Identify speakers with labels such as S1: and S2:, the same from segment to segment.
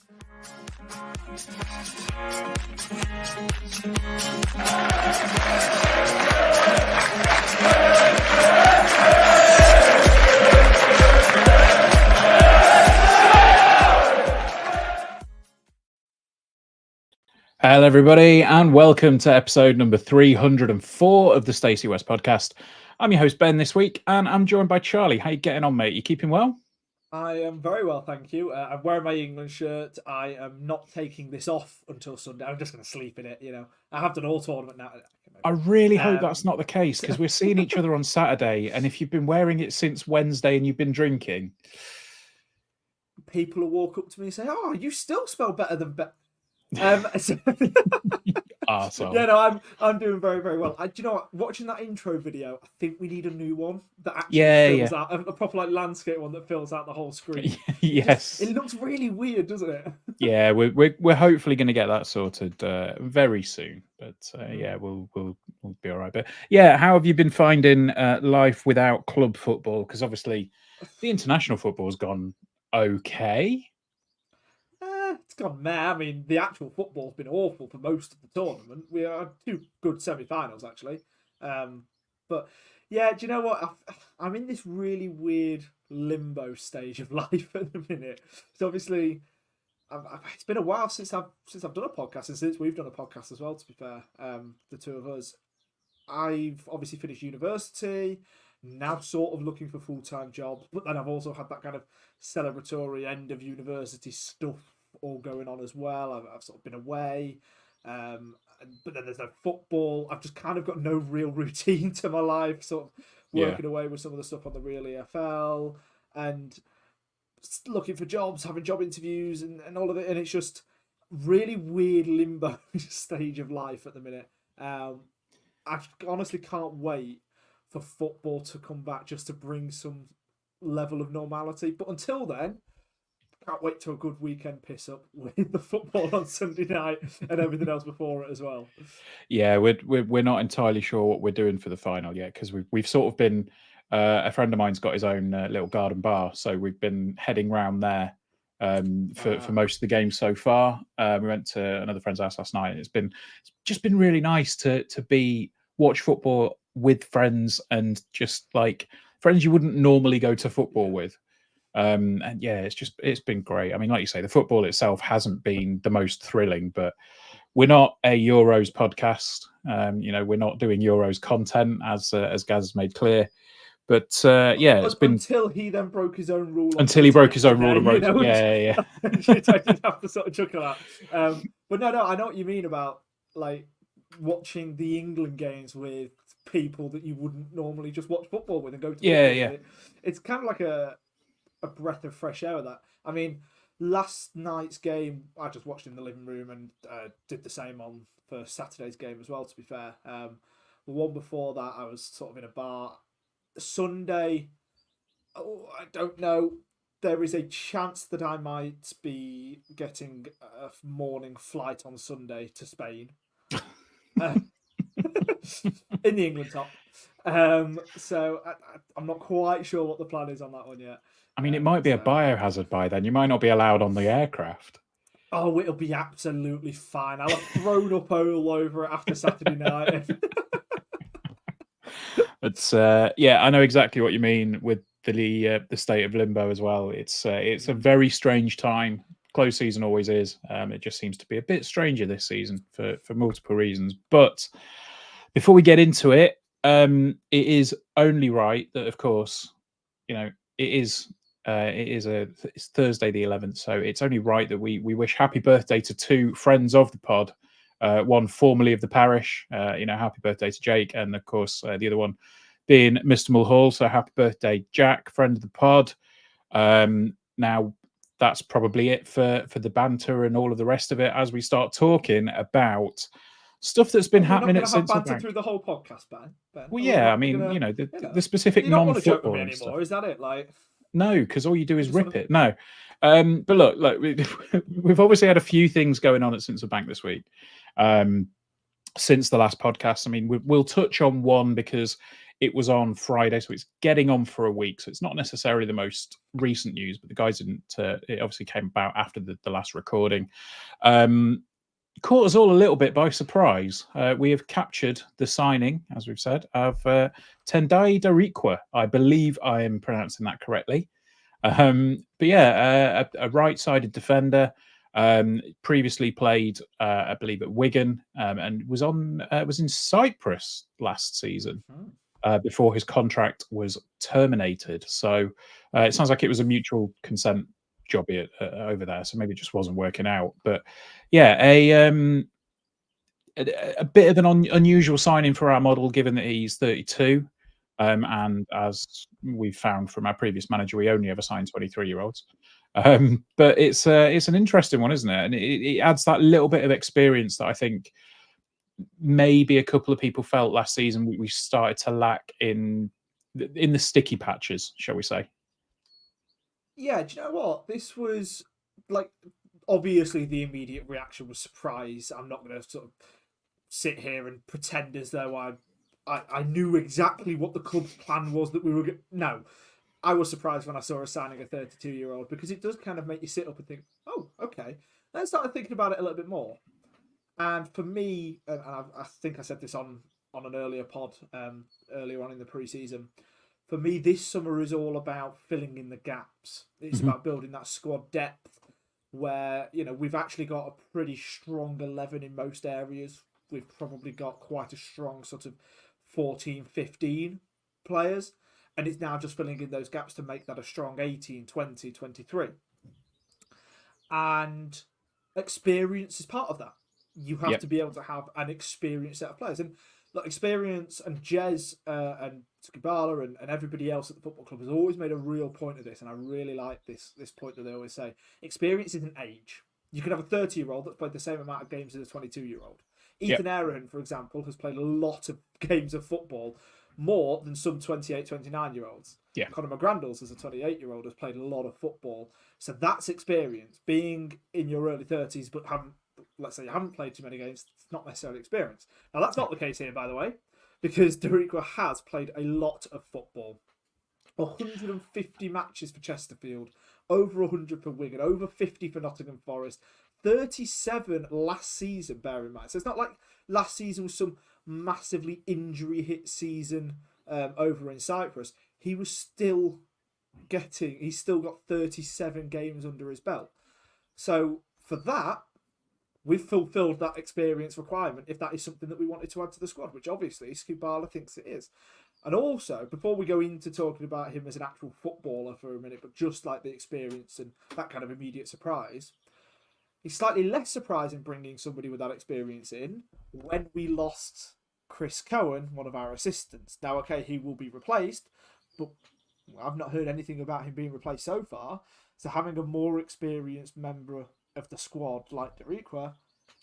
S1: Hello, everybody, and welcome to episode number 304 of the Stacey West podcast. I'm your host, Ben, this week, and I'm joined by Charlie. How you getting on, mate? You keeping well?
S2: I am very well, thank you. I'm wearing my England shirt. I am not taking this off until Sunday. I'm just going to sleep in it, you know. I have done all tournament now.
S1: I really hope that's not the case, because we're seeing each other on Saturday, and if you've been wearing it since Wednesday and you've been drinking...
S2: People will walk up to me and say, "Oh, you still spell better than Ben."
S1: Arsehole.
S2: Yeah, no, I'm doing very, very well. Do you know what? Watching that intro video, I think we need a new one that actually fills out a proper like landscape one that fills out the whole screen.
S1: Yes,
S2: it looks really weird, doesn't it?
S1: Yeah, we're hopefully going to get that sorted very soon. But yeah, we'll be all right. But yeah, how have you been finding life without club football? Because obviously, the international football has gone okay.
S2: It's gone meh. I mean, the actual football's been awful for most of the tournament. We had two good semi-finals, actually. But yeah, do you know what? I'm in this really weird limbo stage of life at the minute. So obviously, it's been a while since I've done a podcast, and since we've done a podcast as well, to be fair, the two of us. I've obviously finished university, now sort of looking for a full-time job, but then I've also had that kind of celebratory end of university stuff all going on as well. I've sort of been away, but then there's no football. I've just kind of got no real routine to my life, sort of working away with some of the stuff on the Real EFL and looking for jobs, having job interviews and all of it, and it's just really weird limbo stage of life at the minute. I honestly can't wait for football to come back just to bring some level of normality, but until then, can't wait to a good weekend piss up with the football on Sunday night and everything else before it as well.
S1: Yeah, we're not entirely sure what we're doing for the final yet, because we've sort of been a friend of mine's got his own little garden bar, so we've been heading round there for most of the games so far. We went to another friend's house last night, and it's just been really nice to watch football with friends, and just like friends you wouldn't normally go to football with. And yeah, it's been great. I mean, like you say, the football itself hasn't been the most thrilling, but we're not a Euros podcast. We're not doing Euros content, as Gaz has made clear. But yeah, it's been
S2: until he then broke his own rule.
S1: Until he broke his own rule and broke it. Yeah.
S2: I did have to sort of chuckle at. But no, I know what you mean about like watching the England games with people that you wouldn't normally just watch football with and go to.
S1: Yeah.
S2: It's kind of like a breath of fresh air. That, I mean, last night's game I just watched in the living room, and did the same for Saturday's game as well, to be fair. The one before that I was sort of in a bar. Sunday, I don't know, there is a chance that I might be getting a morning flight on Sunday to Spain in the England top. So I'm not quite sure what the plan is on that one yet.
S1: I mean, it might be a biohazard by then. You might not be allowed on the aircraft.
S2: Oh, it'll be absolutely fine. I'll have thrown up all over it after Saturday night.
S1: It's yeah, I know exactly what you mean with the state of limbo as well. It's a very strange time. Close season always is. It just seems to be a bit stranger this season for multiple reasons. But before we get into it, it is only right that, of course, it's Thursday the 11th, so it's only right that we wish happy birthday to two friends of the pod. One formerly of the parish, happy birthday to Jake, and of course the other one being Mr. Mulhall. So happy birthday, Jack, friend of the pod. Now that's probably it for the banter and all of the rest of it as we start talking about stuff that's been happening at Central Bank
S2: through the whole podcast, Ben.
S1: Well, yeah, I mean, the specific non-football
S2: anymore. Is that it? Like,
S1: no, because all you do is rip it. No, but look, we've obviously had a few things going on at Central Bank this week. Since the last podcast, I mean, we'll touch on one because It was on Friday, so it's getting on for a week. So it's not necessarily the most recent news, but the guys didn't. It obviously came about after the last recording. Caught us all a little bit by surprise. We have captured the signing, as we've said, of Tendayi Darikwa. I believe I am pronouncing that correctly. But yeah, a right-sided defender. Previously played, I believe, at Wigan, and was in Cyprus last season before his contract was terminated. So it sounds like it was a mutual consent job over there. So maybe it just wasn't working out. But yeah, a bit of an unusual signing for our model, given that he's 32. And as we found from our previous manager, we only ever signed 23-year-olds. But it's an interesting one, isn't it? And it adds that little bit of experience that I think maybe a couple of people felt last season we started to lack in the sticky patches, shall we say?
S2: Yeah, do you know what? This was like, obviously the immediate reaction was surprise. I'm not going to sort of sit here and pretend as though I knew exactly what the club's plan was that we were going. No, I was surprised when I saw us signing a 32-year-old, because it does kind of make you sit up and think, oh, okay. Then I started thinking about it a little bit more. And for me, and I think I said this on an earlier pod earlier on in the preseason, for me, this summer is all about filling in the gaps. It's about building that squad depth where, we've actually got a pretty strong 11 in most areas. We've probably got quite a strong sort of 14, 15 players. And it's now just filling in those gaps to make that a strong 18, 20, 23. And experience is part of that. You have to be able to have an experienced set of players. And look, experience, and Jez and Skibala and everybody else at the football club has always made a real point of this. And I really like this point that they always say. Experience isn't age. You can have a 30-year-old that's played the same amount of games as a 22-year-old. Ethan Aaron, for example, has played a lot of games of football, more than some 28, 29-year-olds.
S1: Yeah.
S2: Conor McGrandles, as a 28-year-old, has played a lot of football. So that's experience. Being in your early 30s, but let's say you haven't played too many games, it's not necessarily experience. Now, that's not the case here, by the way, because Darikwa has played a lot of football. 150 matches for Chesterfield, over 100 for Wigan, over 50 for Nottingham Forest, 37 last season, bear in mind. So it's not like last season was some massively injury-hit season over in Cyprus. He's still got 37 games under his belt. So for that, we've fulfilled that experience requirement if that is something that we wanted to add to the squad, which obviously Skubala thinks it is. And also, before we go into talking about him as an actual footballer for a minute, but just like the experience and that kind of immediate surprise, it's slightly less surprising bringing somebody with that experience in when we lost Chris Cohen, one of our assistants. Now, okay, he will be replaced, but I've not heard anything about him being replaced so far. So having a more experienced member of the squad like Darikwa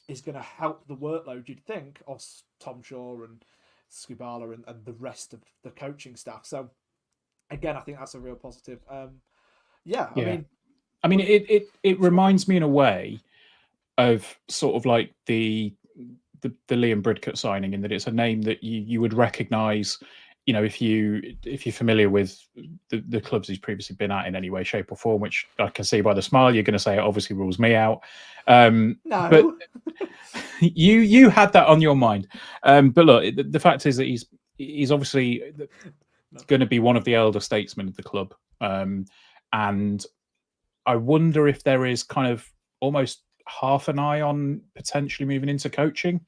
S2: is going to help the workload, you'd think, of Tom Shaw and Skubala and the rest of the coaching staff. So again, I think that's a real positive. I mean,
S1: it reminds me in a way of sort of like the Liam Bridcut signing, in that it's a name that you would recognise, if you're familiar with the clubs he's previously been at in any way, shape, or form. Which I can see by the smile you're going to say it obviously rules me out.
S2: No,
S1: but you had that on your mind. But look, the fact is that he's obviously going to be one of the elder statesmen of the club, and I wonder if there is kind of almost half an eye on potentially moving into coaching,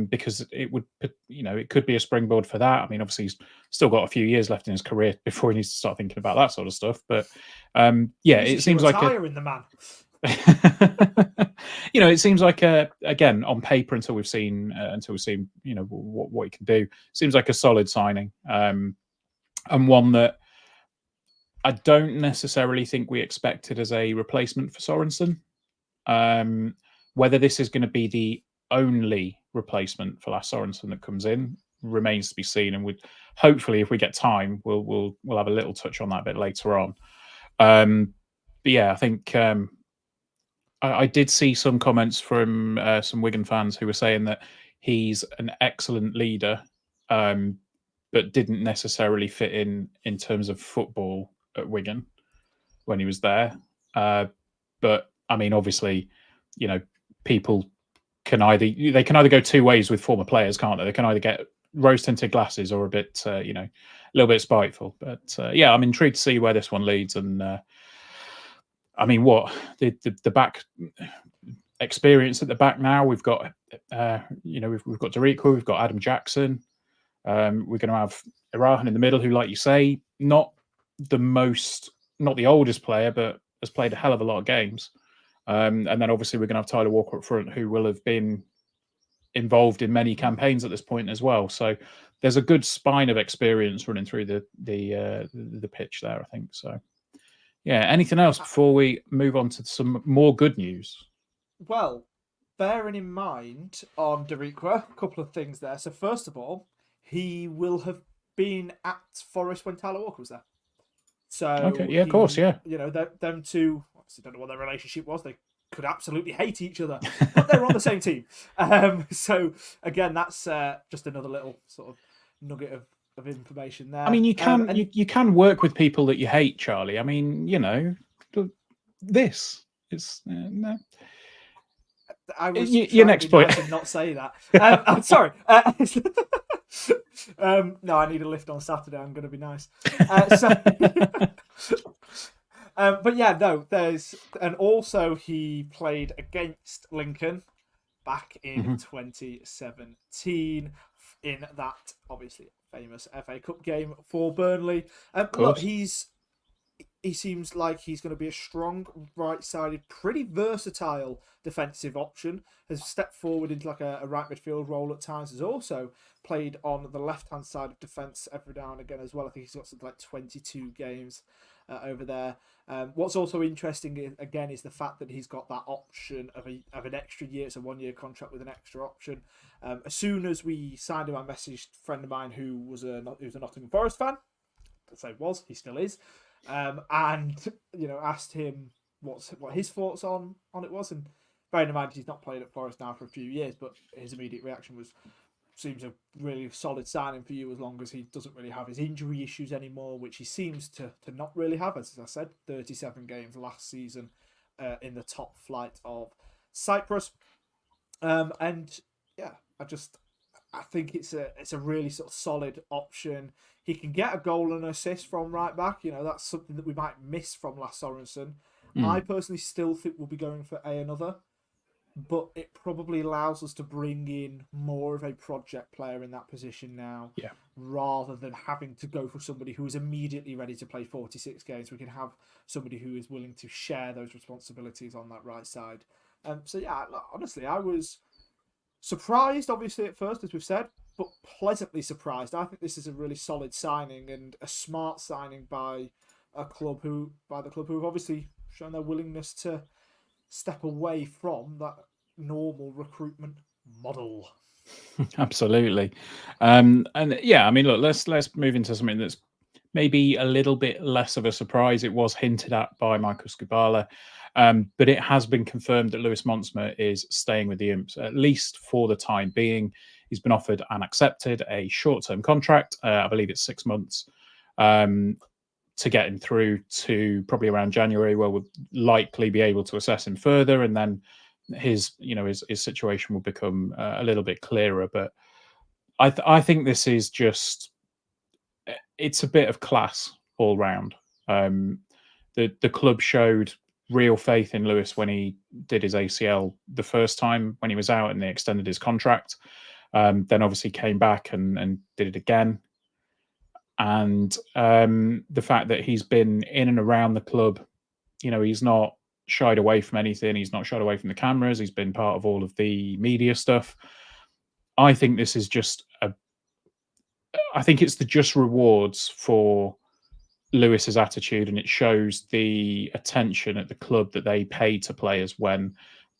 S1: because it could be a springboard for that. I mean, obviously he's still got a few years left in his career before he needs to start thinking about that sort of stuff. But it seems like
S2: in the man.
S1: It seems like again, on paper, until we've seen what he can do, seems like a solid signing, and one that I don't necessarily think we expected as a replacement for Sorensen. Whether this is going to be the only replacement for Lars Sorensen that comes in remains to be seen, and hopefully, if we get time, we'll have a little touch on that a bit later on. But yeah, I think I did see some comments from some Wigan fans who were saying that he's an excellent leader, but didn't necessarily fit in terms of football at Wigan when he was there. But I mean, obviously, people they can either go two ways with former players, can't they? They can either get rose tinted glasses or a bit, a little bit spiteful. But yeah, I'm intrigued to see where this one leads. And I mean, what the back experience at the back now? We've got, we've got Darikwa, we've got Adam Jackson. We're going to have Irahan in the middle, who, like you say, not the oldest player, but has played a hell of a lot of games. And then obviously we're going to have Tyler Walker up front, who will have been involved in many campaigns at this point as well. So there's a good spine of experience running through the pitch there, I think. So yeah, anything else before we move on to some more good news?
S2: Well, bearing in mind on Darikwa, a couple of things there. So first of all, he will have been at Forest when Tyler Walker was there. So
S1: okay, yeah, of course, yeah.
S2: Them two, obviously don't know what their relationship was. They could absolutely hate each other, but they were on the same team. So again, that's just another little sort of nugget of information there.
S1: I mean, you can work with people that you hate, Charlie. I mean, this is no.
S2: I was
S1: your next point.
S2: Nice and not say that. I'm sorry. No, I need a lift on Saturday. I'm going to be nice. But yeah, no, and also he played against Lincoln back in 2017 in that obviously famous FA Cup game for Burnley. Look, he seems like he's going to be a strong, right-sided, pretty versatile defensive option. Has stepped forward into like a right midfield role at times. Has also played on the left-hand side of defence every now and again as well. I think he's got something like 22 games over there. What's also interesting again is the fact that he's got that option of an extra year. It's a 1-year contract with an extra option. As soon as we signed him, I messaged a friend of mine who was a Nottingham Forest fan. He still is. And asked him what his thoughts on it was, and bearing in mind he's not played at Forest now for a few years, but his immediate reaction seems a really solid signing for you as long as he doesn't really have his injury issues anymore, which he seems to not really have. As I said, 37 games last season in the top flight of Cyprus, and yeah, I think it's a really sort of solid option. He can get a goal and assist from right back. That's something that we might miss from Lasse Sorensen. I personally still think we'll be going for another, but it probably allows us to bring in more of a project player in that position now, rather than having to go for somebody who is immediately ready to play 46 games. We can have somebody who is willing to share those responsibilities on that right side. So yeah, honestly, I was surprised, obviously, at first, as we've said, but pleasantly surprised. I think this is a really solid signing and a smart signing by the club who have obviously shown their willingness to step away from that normal recruitment model.
S1: Absolutely. And yeah, I mean, look, let's move into something that's maybe a little bit less of a surprise. It was hinted at by Michael Skubala, but it has been confirmed that Lewis Montsma is staying with the Imps, at least for the time being. He's been offered and accepted a short-term contract. I believe it's 6 months, to get him through to probably around January, where we'll likely be able to assess him further, and then his situation will become a little bit clearer. But I think this is just, it's a bit of class all round. The club showed real faith in Lewis when he did his ACL the first time when he was out and they extended his contract. Then obviously came back and did it again. And the fact that he's been in and around the club, he's not shied away from anything. He's not shied away from the cameras. He's been part of all of the media stuff. I think this is just I think it's the just rewards for Lewis's attitude, and it shows the attention at the club that they pay to players when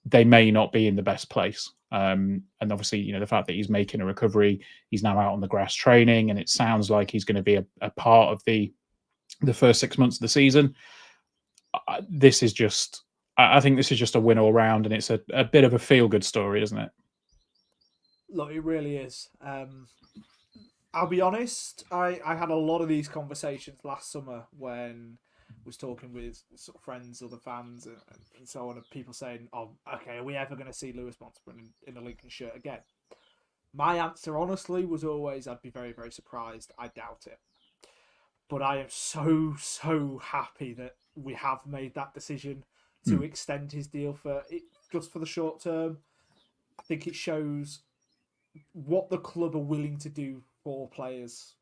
S1: they may not be in the best place. And obviously, the fact that he's making a recovery, he's now out on the grass training, and it sounds like he's going to be a part of the first 6 months of the season. I think this is just a win all round, and it's a bit of a feel-good story, isn't it?
S2: Look, it really is. I'll be honest. I had a lot of these conversations last summer when I was talking with sort of friends, other fans, and so on, and people saying, "Oh, okay, are we ever going to see Lewis Montsma in a Lincoln shirt again?" My answer, honestly, was always, "I'd be very, very surprised. I doubt it." But I am so happy that we have made that decision to
S1: Hmm.
S2: extend his deal for it just for the short term. I think it shows what the club are willing to do for players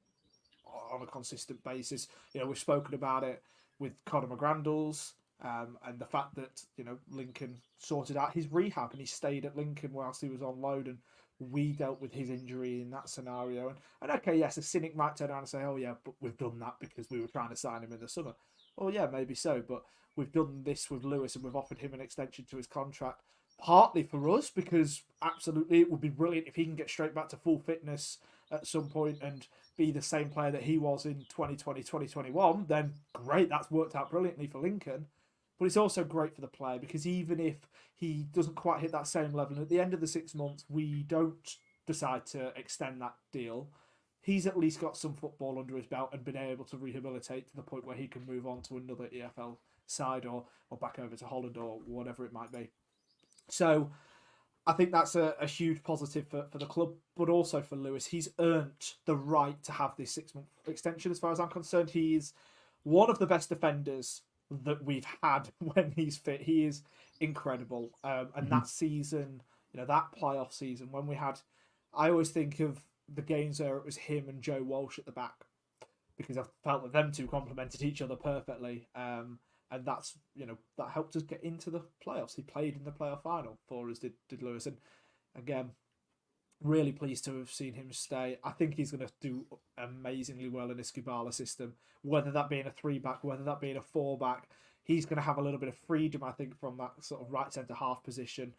S2: on a consistent basis. We've spoken about it with Conor McGrandles, and the fact that Lincoln sorted out his rehab and he stayed at Lincoln whilst he was on loan, and we dealt with his injury in that scenario. And okay, yes, a cynic might turn around and say, "Oh yeah, but we've done that because we were trying to sign him in the summer." Well, yeah, maybe so, but we've done this with Lewis and we've offered him an extension to his contract. Partly for us, because absolutely it would be brilliant if he can get straight back to full fitness at some point and be the same player that he was in 2020, 2021, then great, that's worked out brilliantly for Lincoln. But it's also great for the player because even if he doesn't quite hit that same level, and at the end of the 6 months, we don't decide to extend that deal, he's at least got some football under his belt and been able to rehabilitate to the point where he can move on to another EFL side or back over to Holland or whatever it might be. So I think that's a huge positive for the club, but also for Lewis. He's earned the right to have this 6 month extension. As far as I'm concerned, he's one of the best defenders that we've had when he's fit. He is incredible. And
S1: Hmm.
S2: that season, that playoff season, when we had, I always think of the games where it was him and Joe Walsh at the back because I felt that them two complemented each other perfectly. And that's that helped us get into the playoffs. He played in the playoff final for us, did Lewis, and again, really pleased to have seen him stay. I think he's going to do amazingly well in a Skubala system, whether that being a three back, whether that being a four back. He's going to have a little bit of freedom, I think, from that sort of right centre half position,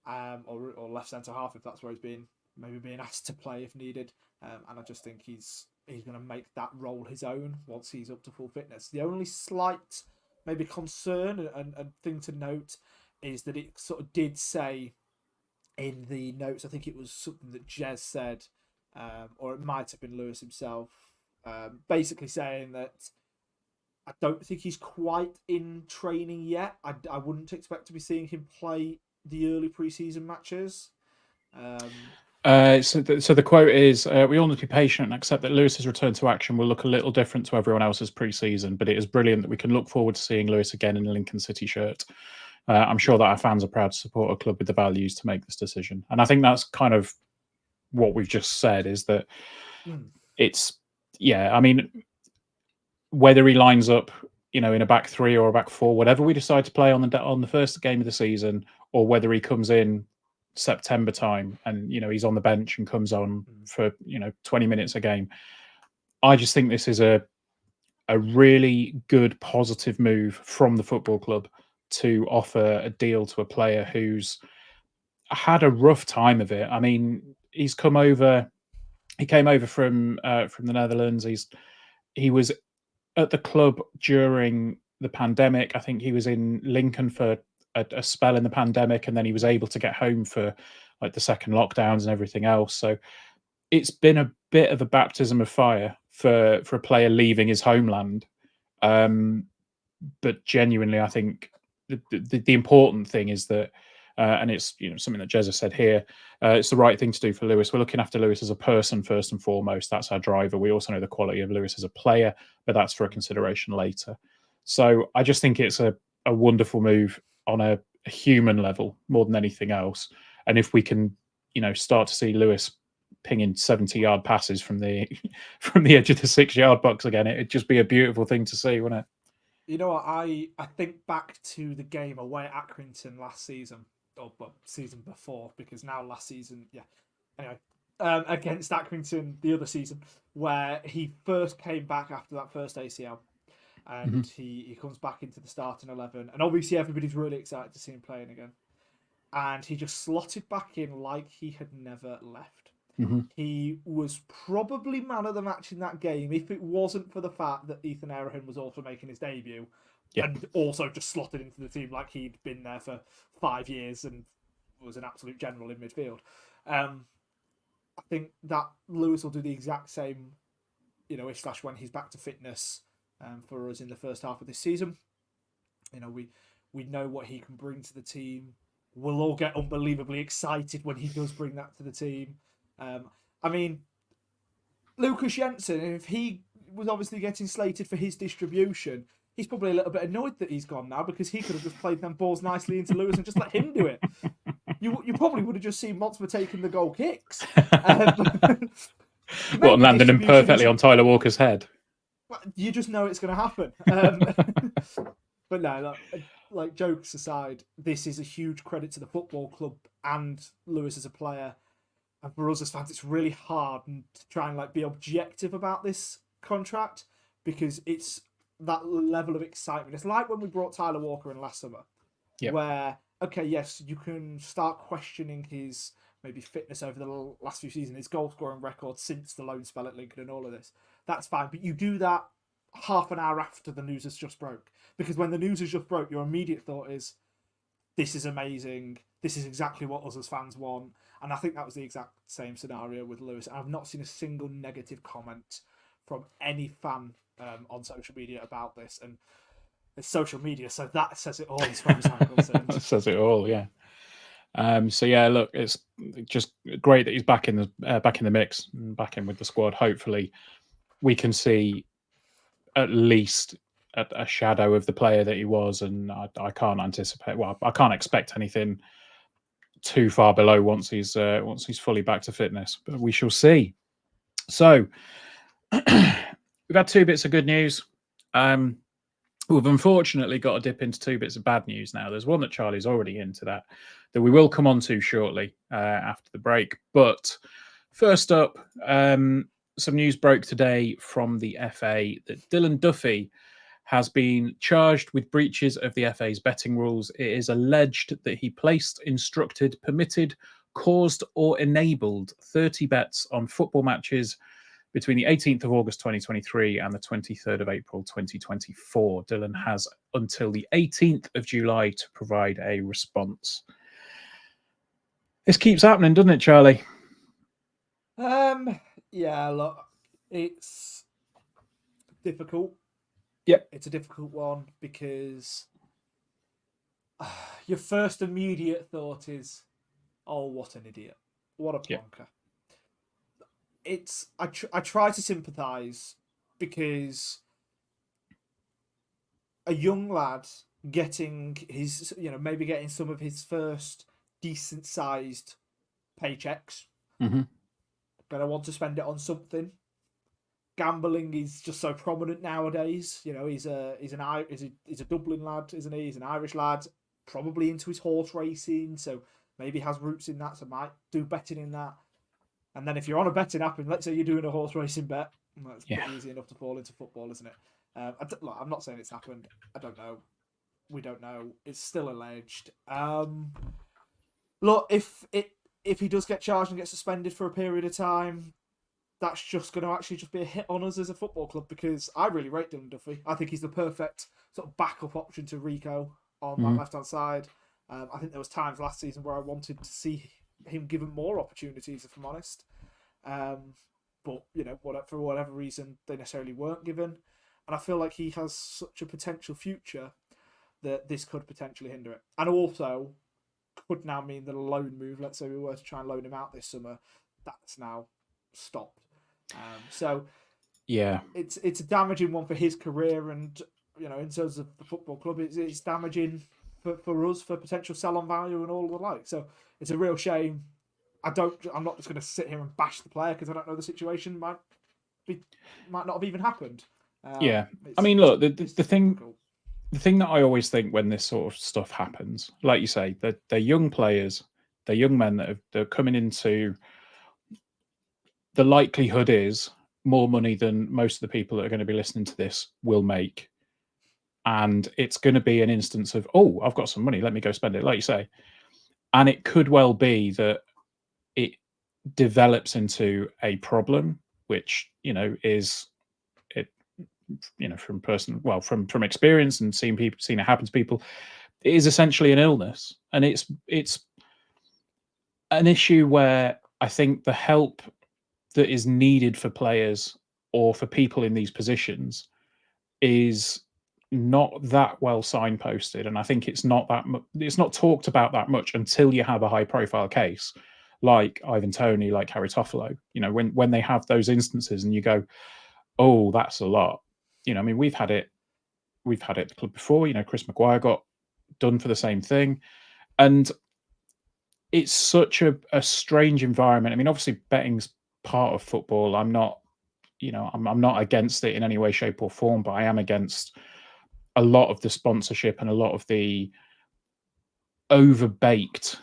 S2: or left centre half if that's where he's being asked to play if needed. And I just think he's going to make that role his own once he's up to full fitness. The only slight maybe concern and thing to note is that it sort of did say in the notes, I think it was something that Jez said, or it might have been Lewis himself, basically saying that I don't think he's quite in training yet. I wouldn't expect to be seeing him play the early preseason matches.
S1: So the quote is, we all need to be patient and accept that Lewis's return to action will look a little different to everyone else's pre-season, but it is brilliant that we can look forward to seeing Lewis again in a Lincoln City shirt. I'm sure
S2: Yeah.
S1: that our fans are proud to support a club with the values to make this decision. And I think that's kind of what we've just said, is that
S2: Mm.
S1: it's, yeah, I mean, whether he lines up, in a back three or a back four, whatever we decide to play on the first game of the season, or whether he comes in September time and he's on the bench and comes on
S2: Mm.
S1: for 20 minutes a game. I just think this is a really good positive move from the football club to offer a deal to a player who's had a rough time of it. I mean, he's come over. He came over from the Netherlands. He was at the club during the pandemic. I think he was in Lincoln for a spell in the pandemic, and then he was able to get home for like the second lockdowns and everything else. So it's been a bit of a baptism of fire for a player leaving his homeland. Um, but genuinely, I think the important thing is that, and it's something that Jezza said here, it's the right thing to do for Lewis. We're looking after Lewis as a person first and foremost. That's our driver. We also know the quality of Lewis as a player, but that's for a consideration later. So I just think it's a wonderful move on a human level more than anything else. And if we can, start to see Lewis pinging 70-yard passes from the from the edge of the 6-yard box again, it'd just be a beautiful thing to see, wouldn't it?
S2: You know what? I think back to the game away at Accrington last season, or well, season before, because now last season, yeah. Anyway, against Accrington the other season, where he first came back after that first ACL, and
S1: Mhm.
S2: he comes back into the starting 11, and obviously everybody's really excited to see him playing again, and he just slotted back in like he had never left.
S1: Mhm.
S2: He was probably man of the match in that game if it wasn't for the fact that Ethan Errahan was also making his debut
S1: Yeah.
S2: and also just slotted into the team like he'd been there for 5 years and was an absolute general in midfield. Um, I think that Lewis will do the exact same, if/ when he's back to fitness for us in the first half of this season. We know what he can bring to the team. We'll all get unbelievably excited when he does bring that to the team. I mean, Lukas Jensen, if he was obviously getting slated for his distribution, he's probably a little bit annoyed that he's gone now, because he could have just played them balls nicely into Lewis and just let him do it. You probably would have just seen Montsma taking the goal kicks.
S1: What, landing him perfectly on Tyler Walker's head?
S2: You just know it's going to happen. But no, like jokes aside, this is a huge credit to the football club and Lewis as a player. And for us as fans, it's really hard to try and be objective about this contract, because it's that level of excitement. It's like when we brought Tyler Walker in last summer, where, okay, yes, you can start questioning his maybe fitness over the last few seasons, his goal scoring record since the loan spell at Lincoln and all of this. That's fine. But you do that half an hour after the news has just broke. Because when the news has just broke, your immediate thought is, this is amazing. This is exactly what us as fans want. And I think that was the exact same scenario with Lewis. I've not seen a single negative comment from any fan on social media about this. And it's social media, so that says it all as far as I'm concerned.
S1: That says it all, yeah. So yeah, look, it's just great that he's back in the mix, back in with the squad. Hopefully, we can see at least a shadow of the player that he was, and I can't anticipate. Well, I can't expect anything too far below once he's fully back to fitness, but we shall see. So we've had 2 bits of good news. We've unfortunately got to dip into 2 bits of bad news now. There's one that Charlie's already into that we will come on to shortly after the break. But first up, some news broke today from the FA that Dylan Duffy has been charged with breaches of the FA's betting rules. It is alleged that he placed, instructed, permitted, caused or enabled 30 bets on football matches between the 18th of August 2023 and the 23rd of April 2024. Dylan has until the 18th of July to provide a response. This keeps happening, doesn't it, Charlie?
S2: Yeah, look, it's difficult.
S1: Yep.
S2: It's a difficult one because your first immediate thought is, oh, what an idiot. What a plonker. I try to sympathise, because a young lad getting his, maybe getting some of his first decent sized paychecks, gonna want to spend it on something. Gambling is just so prominent nowadays. He's a Dublin lad, isn't he? He's an Irish lad, probably into his horse racing, so maybe has roots in that, so might do betting in that. And then if you're on a betting app, and let's say you're doing a horse racing bet, that's pretty easy enough to fall into football, isn't it? I'm not saying it's happened. I don't know. We don't know. It's still alleged. Look, if he does get charged and get suspended for a period of time, that's just going to actually just be a hit on us as a football club, because I really rate Dylan Duffy. I think he's the perfect sort of backup option to Rico on that left-hand side. I think there was times last season where I wanted to see him given more opportunities, if I'm honest. But, for whatever reason, they necessarily weren't given. And I feel like he has such a potential future that this could potentially hinder it. And also could now mean that a loan move, let's say we were to try and loan him out this summer, that's now stopped. So
S1: yeah,
S2: it's a damaging one for his career, and in terms of the football club, it's damaging for us, for potential sell-on value and all the like. So it's a real shame. I'm not just going to sit here and bash the player because I don't know the situation might not have even happened.
S1: I mean, look, the thing that I always think when this sort of stuff happens, like you say, they're young players, they're young men that they're coming into. The likelihood is more money than most of the people that are going to be listening to this will make. And it's going to be an instance of, oh, I've got some money, let me go spend it, like you say. And it could well be that it develops into a problem, which, is it, from experience and seeing it happen to people, it is essentially an illness. And it's an issue where I think the help that is needed for players or for people in these positions is not that well signposted, and I think it's not talked about that much until you have a high profile case like Ivan Toney, like Harry Toffolo. When they have those instances and you go, oh, that's a lot. I mean, we've had it at the club before. Chris Maguire got done for the same thing, and it's such a strange environment. I mean, obviously betting's part of football. I'm not I'm not against it in any way, shape, or form, but I am against a lot of the sponsorship and a lot of the overbaked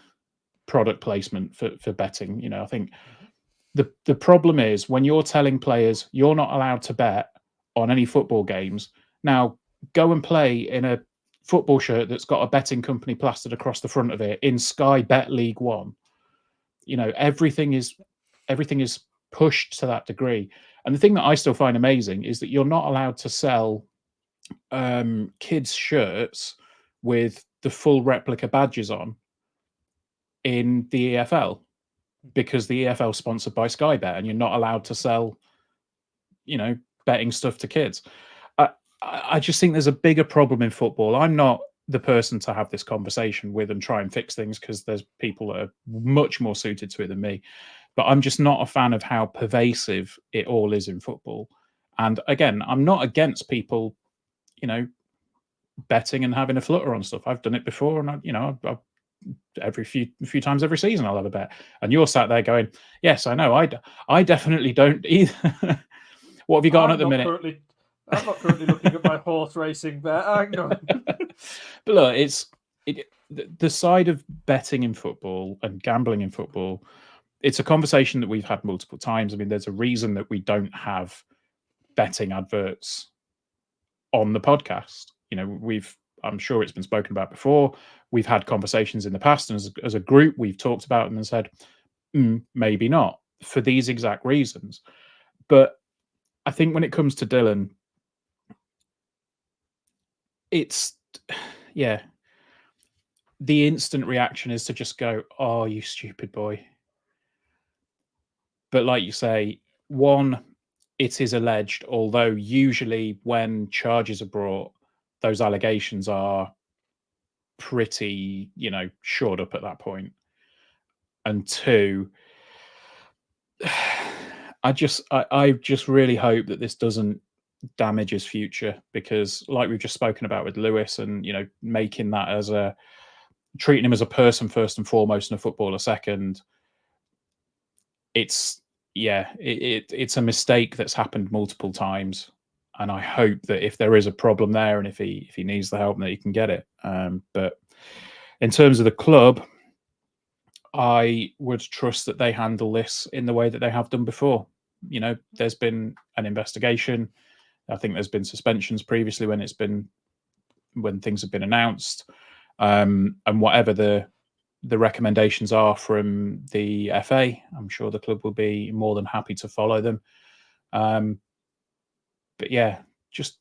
S1: product placement for betting. I think the problem is when you're telling players you're not allowed to bet on any football games. Now go and play in a football shirt that's got a betting company plastered across the front of it in Sky Bet League One. Everything is pushed to that degree. And the thing that I still find amazing is that you're not allowed to sell kids' shirts with the full replica badges on in the EFL because the EFL is sponsored by Sky Bet, and you're not allowed to sell, betting stuff to kids. I just think there's a bigger problem in football. I'm not the person to have this conversation with and try and fix things because there's people that are much more suited to it than me. But I'm just not a fan of how pervasive it all is in football. And again, I'm not against people, betting and having a flutter on stuff. I've done it before, and I every few times every season I'll have a bet. And you're sat there going, "Yes, I know. I definitely don't either." What have you got on at the minute?
S2: I'm not currently looking at my horse racing bet. Hang on.
S1: But look, the side of betting in football and gambling in football. It's a conversation that we've had multiple times. I mean, there's a reason that we don't have betting adverts on the podcast. I'm sure it's been spoken about before. We've had conversations in the past, and as a group, we've talked about them and said, maybe not for these exact reasons. But I think when it comes to Dylan, it's, yeah, the instant reaction is to just go, oh, you stupid boy. But like you say, one, it is alleged, although usually when charges are brought, those allegations are pretty, shored up at that point. And two, I just really hope that this doesn't damage his future, because like we've just spoken about with Lewis, and making that as treating him as a person first and foremost and a footballer second, it's a mistake that's happened multiple times. And I hope that if there is a problem there, and if he needs the help, that he can get it. But in terms of the club, I would trust that they handle this in the way that they have done before. There's been an investigation. I think there's been suspensions previously when things have been announced, and whatever the recommendations are from the FA, I'm sure the club will be more than happy to follow them. But yeah, just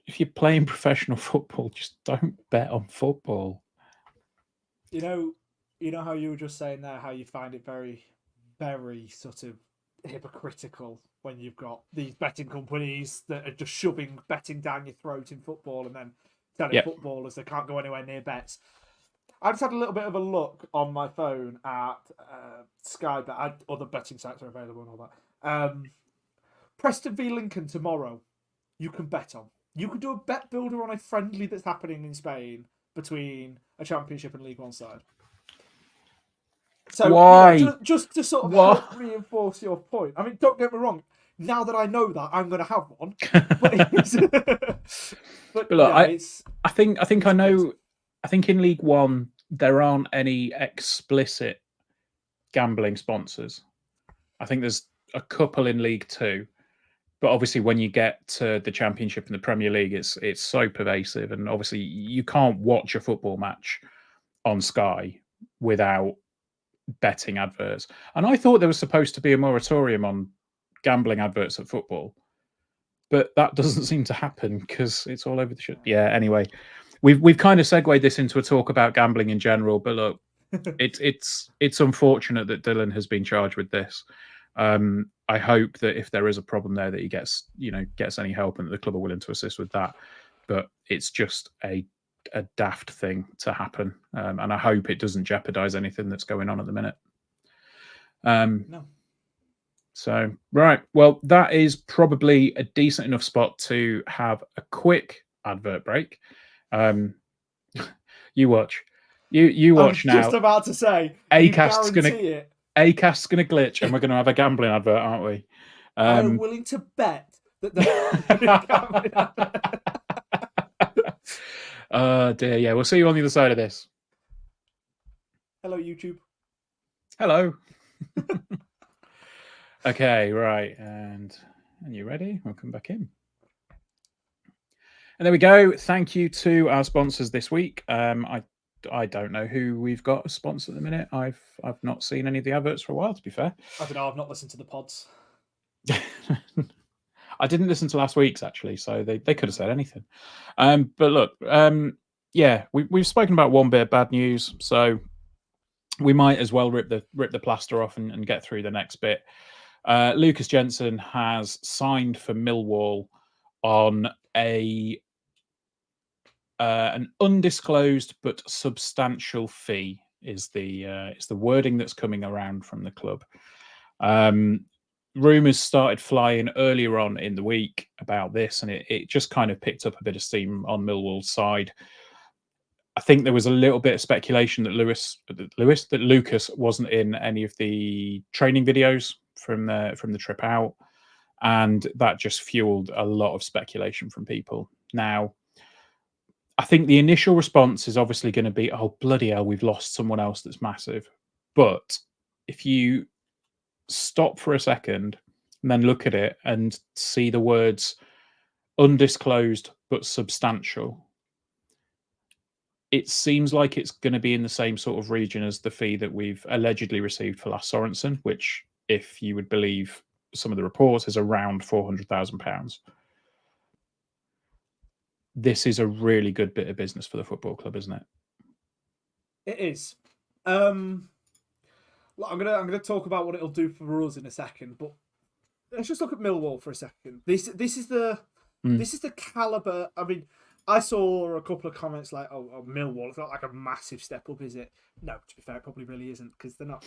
S1: if you're playing professional football, just don't bet on football.
S2: You know how you were just saying there, how you find it very, very sort of hypocritical when you've got these betting companies that are just shoving betting down your throat in football and then telling footballers they can't go anywhere near bets. I just had a little bit of a look on my phone at Sky Bet. Other betting sites are available and all that. Preston v Lincoln tomorrow, you can bet on. You could do a bet builder on a friendly that's happening in Spain between a Championship and League One side. So
S1: why?
S2: Just to sort of help reinforce your point. I mean, don't get me wrong. Now that I know that, I'm going to have one. But
S1: look, I think I know. I think in League One there aren't any explicit gambling sponsors. I think there's a couple in League Two, but obviously when you get to the Championship and the Premier League, it's so pervasive, and obviously you can't watch a football match on Sky without betting adverts. And I thought there was supposed to be a moratorium on gambling adverts at football, but that doesn't seem to happen because it's all over the shit. Yeah. Anyway, we've kind of segued this into a talk about gambling in general, but look, It's unfortunate that Dylan has been charged with this. I hope that if there is a problem there, that he gets any help, and that the club are willing to assist with that. But it's just a daft thing to happen, and I hope it doesn't jeopardise anything that's going on at the minute.
S2: No.
S1: So, right. Well, that is probably a decent enough spot to have a quick advert break. You watch. You watch now.
S2: I was just about to say,
S1: Acast's gonna glitch, and we're gonna have a gambling advert, aren't we?
S2: I'm willing to bet that
S1: Oh dear, yeah. We'll see you on the other side of this.
S2: Hello, YouTube.
S1: Hello. Okay, right, and you ready? We'll come back in. And there we go. Thank you to our sponsors this week. I don't know who we've got as sponsor at the minute. I've not seen any of the adverts for a while, to be fair.
S2: I don't know. I've not listened to the pods.
S1: I didn't listen to last week's actually, so they could have said anything. But look, yeah, we've spoken about one bit of bad news, so we might as well rip the plaster off and get through the next bit. Lukas Jensen has signed for Millwall on an undisclosed but substantial fee is the wording that's coming around from the club. Rumours started flying earlier on in the week about this, and it just kind of picked up a bit of steam on Millwall's side. I think there was a little bit of speculation that Lukas wasn't in any of the training videos from the trip out, and that just fueled a lot of speculation from people. Now, I think the initial response is obviously going to be, "Oh bloody hell, we've lost someone else that's massive." But if you stop for a second and then look at it and see the words "undisclosed but substantial," it seems like it's going to be in the same sort of region as the fee that we've allegedly received for Lars Sorensen, which, if you would believe some of the reports, is around £400,000. This is a really good bit of business for the football club, isn't it?
S2: It is. I'm gonna talk about what it'll do for us in a second, but let's just look at Millwall for a second. This is the caliber. I mean, I saw a couple of comments like, "Oh, Millwall, it's not like a massive step up, is it?" No, to be fair, it probably really isn't, because they're not.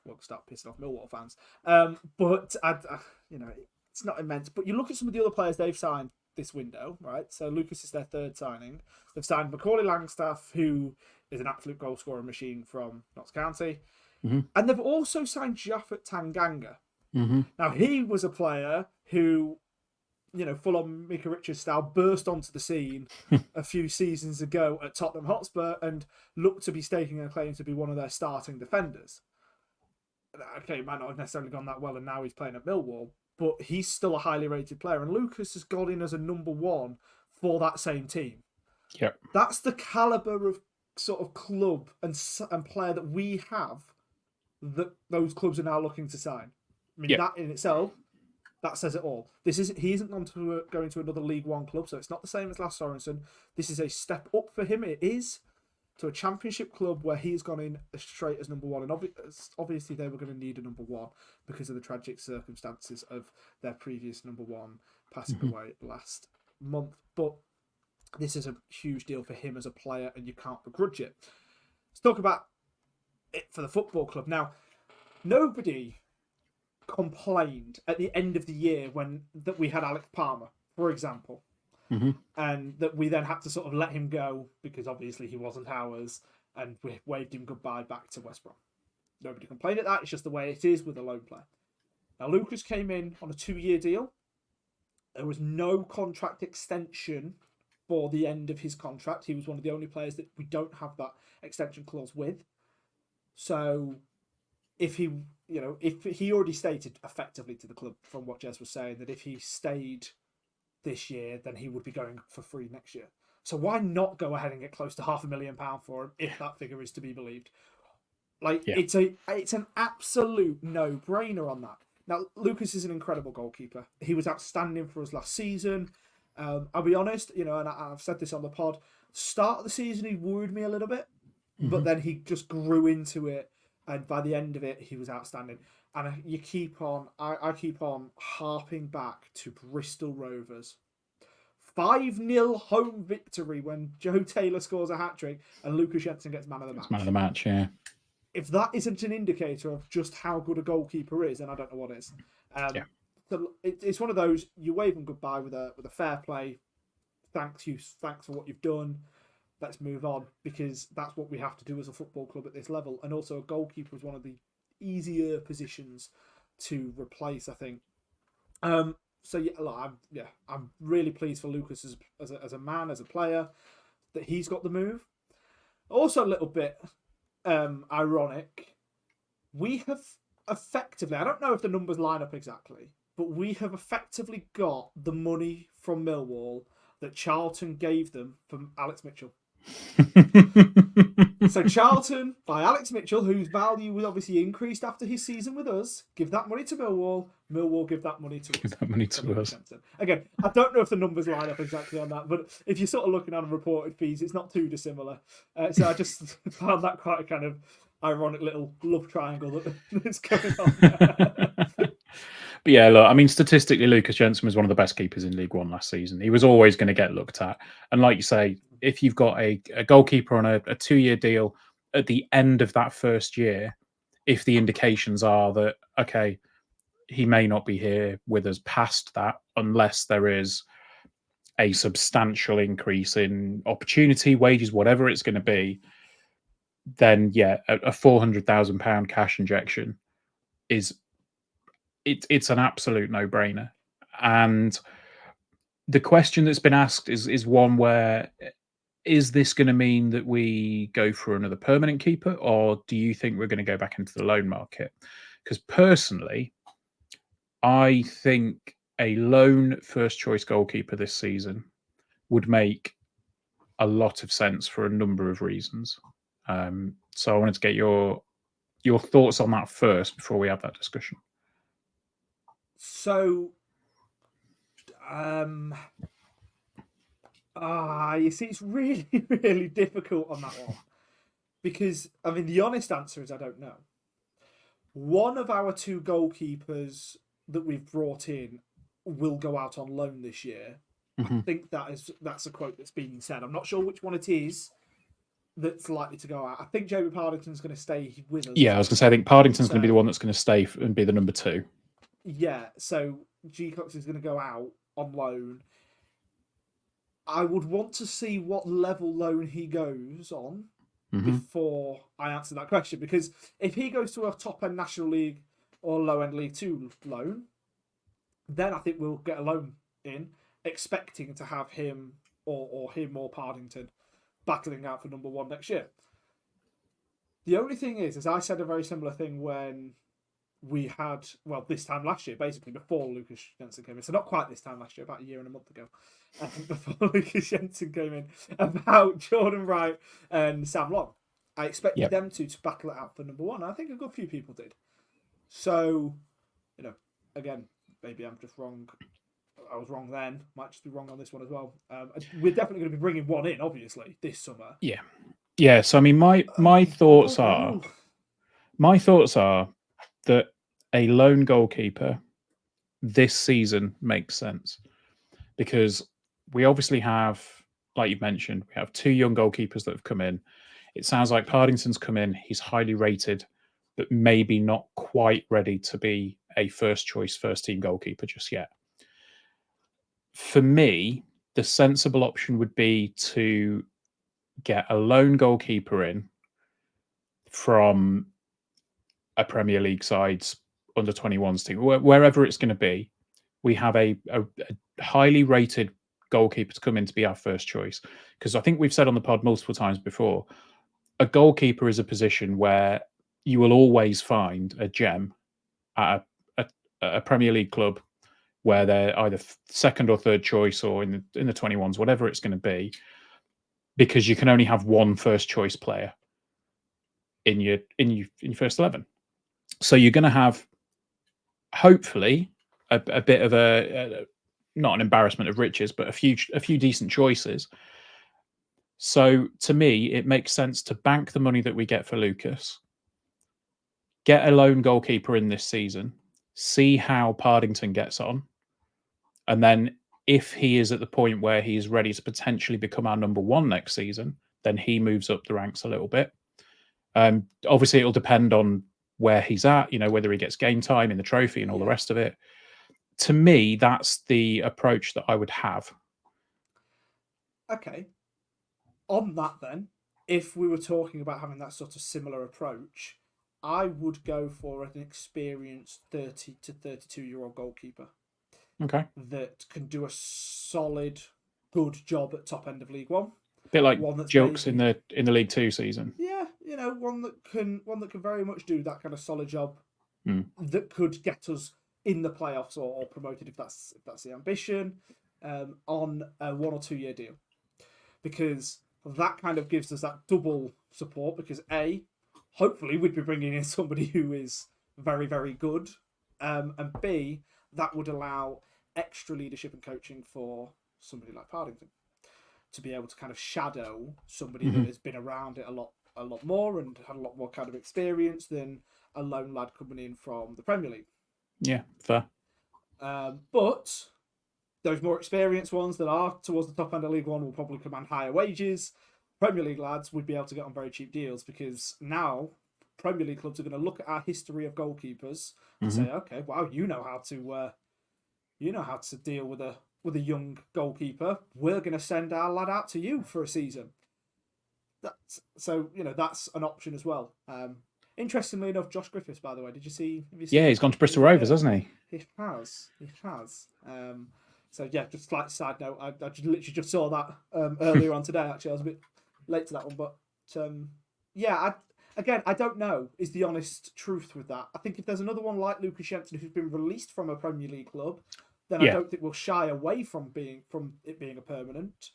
S2: We'll start pissing off Millwall fans. But it's not immense. But you look at some of the other players they've signed this window, right? So Lucas is their third signing. They've signed Macaulay Langstaff, who is an absolute goal scoring machine from Notts County, and they've also signed Japhet Tanganga. Now, he was a player who, full on Micah Richards style, burst onto the scene a few seasons ago at Tottenham Hotspur and looked to be staking a claim to be one of their starting defenders. Okay, it might not have necessarily gone that well, and now he's playing at Millwall, but he's still a highly rated player, and Lucas has got in as a number one for that same team.
S1: Yep.
S2: That's the caliber of sort of club and player that we have that those clubs are now looking to sign. I mean, that in itself, that says it all. He isn't going to another League One club, so it's not the same as Lars Sorensen. This is a step up for him. It is to a championship club where he's gone in straight as number one, and obviously they were going to need a number one because of the tragic circumstances of their previous number one passing away last month. But this is a huge deal for him as a player, and you can't begrudge it. Let's talk about it for the football club. Now, nobody complained at the end of the year that we had Alex Palmer, for example, and that we then had to sort of let him go because obviously he wasn't ours, and we waved him goodbye back to West Brom. Nobody complained at that. It's just the way it is with a loan player. Now, Lucas came in on a 2-year deal. There was no contract extension for the end of his contract. He was one of the only players that we don't have that extension clause with. So if he already stated effectively to the club, from what Jez was saying, that if he stayed this year, then he would be going for free next year. So why not go ahead and get close to £500,000 for him, if that figure is to be believed? It's an absolute no-brainer on that. Now, Lucas is an incredible goalkeeper. He was outstanding for us last season. I'll be honest, and I've said this on the pod, start of the season he worried me a little bit. but then he just grew into it, and by the end of it, he was outstanding. And I keep on harping back to Bristol Rovers. 5-0 home victory when Joe Taylor scores a hat-trick and Lukas Jensen gets man of the match.
S1: Man of the match, yeah.
S2: If that isn't an indicator of just how good a goalkeeper is, then I don't know what is. So it's one of those, you wave them goodbye with a fair play. Thanks for what you've done. Let's move on, because that's what we have to do as a football club at this level. And also, a goalkeeper is one of the easier positions to replace, I think. So I'm really pleased for Lukas as a man, as a player, that he's got the move. Also, a little bit ironic. We have effectively, I don't know if the numbers line up exactly, but we have effectively got the money from Millwall that Charlton gave them from Alex Mitchell. So Charlton, by Alex Mitchell, whose value was obviously increased after his season with us, give that money to Millwall. Millwall give that money to us.
S1: Give that money to us.
S2: Again, I don't know if the numbers line up exactly on that, but if you're sort of looking on reported fees, it's not too dissimilar. So I just found that quite a kind of ironic little love triangle that's going on there.
S1: But yeah, look, I mean, statistically, Lukas Jensen was one of the best keepers in League One last season. He was always going to get looked at. And like you say, if you've got a goalkeeper on a 2-year deal at the end of that first year, if the indications are that, okay, he may not be here with us past that, unless there is a substantial increase in opportunity, wages, whatever it's going to be, then yeah, a £400,000 cash injection it's an absolute no-brainer. And the question that's been asked is one where, is this going to mean that we go for another permanent keeper, or do you think we're going to go back into the loan market? Because personally, I think a loan first-choice goalkeeper this season would make a lot of sense for a number of reasons. So I wanted to get your thoughts on that first before we have that discussion.
S2: So, you see, it's really, really difficult on that one. Because, I mean, the honest answer is I don't know. One of our 2 goalkeepers that we've brought in will go out on loan this year. I think that's a quote that's being said. I'm not sure which one it is that's likely to go out. I think Jamie Partington's going to stay with us.
S1: Yeah, I was going to say, I think Partington's going to be the one that's going to stay and be the number 2.
S2: Yeah, so G Cox is going to go out on loan. I would want to see what level loan he goes on before I answer that question. Because if he goes to a top-end National League or low-end League 2 loan, then I think we'll get a loan in, expecting to have him or Partington battling out for number 1 next year. The only thing is I said a very similar thing when we had, this time last year, basically, before Lukas Jensen came in. So not quite this time last year, about a year and a month ago, before Lukas Jensen came in, about Jordan Wright and Sam Long. I expected them to battle it out for number 1. I think a good few people did. So, again, maybe I'm just wrong. I was wrong then. Might just be wrong on this one as well. We're definitely going to be bringing one in, obviously, this summer.
S1: Yeah. Yeah, so I mean, my thoughts are that a lone goalkeeper this season makes sense, because we obviously have, like you mentioned, we have 2 young goalkeepers that have come in. It sounds like Partington's come in. He's highly rated, but maybe not quite ready to be a first-choice, first-team goalkeeper just yet. For me, the sensible option would be to get a lone goalkeeper in from a Premier League side's under-21s team, wherever it's going to be. We have a highly rated goalkeeper to come in to be our first choice. Because I think we've said on the pod multiple times before, a goalkeeper is a position where you will always find a gem at a Premier League club where they're either second or third choice, or in the 21s, whatever it's going to be, because you can only have one first choice player in your first 11. So you're going to have, hopefully, a bit of a not an embarrassment of riches, but a few decent choices. So to me, it makes sense to bank the money that we get for Lukas, get a lone goalkeeper in this season, see how Partington gets on, and then if he is at the point where he is ready to potentially become our number one next season, then he moves up the ranks a little bit. Obviously, it'll depend on where he's at, whether he gets game time in the trophy and all the rest of it. To me, that's the approach that I would have.
S2: Okay. On that then, if we were talking about having that sort of similar approach, I would go for an experienced 30 to 32-year-old goalkeeper.
S1: Okay.
S2: That can do a solid, good job at top end of League One.
S1: A bit like Jokes in the League Two season.
S2: Yeah, one that can very much do that kind of solid job. That could get us in the playoffs or promoted if that's the ambition, on a 1 or 2 year deal, because that kind of gives us that double support. Because A, hopefully we'd be bringing in somebody who is very, very good, and B, that would allow extra leadership and coaching for somebody like Partington to be able to kind of shadow somebody that has been around it a lot more and had a lot more kind of experience than a lone lad coming in from the Premier League.
S1: Yeah, fair.
S2: But those more experienced ones that are towards the top end of League One will probably command higher wages. Premier League lads would be able to get on very cheap deals, because now Premier League clubs are going to look at our history of goalkeepers and say, okay, wow, you know how to deal with a young goalkeeper. We're going to send our lad out to you for a season. That's an option as well. Interestingly enough, Josh Griffiths, by the way, have you seen
S1: yeah, he's gone to Bristol Rovers, hasn't he?
S2: He has. So yeah, just like side note, I literally just saw that earlier on today. Actually, I was a bit late to that one, but I don't know is the honest truth with that. I think if there's another one like Lukas Jensen who's been released from a Premier League club, then I don't think we'll shy away from it being a permanent.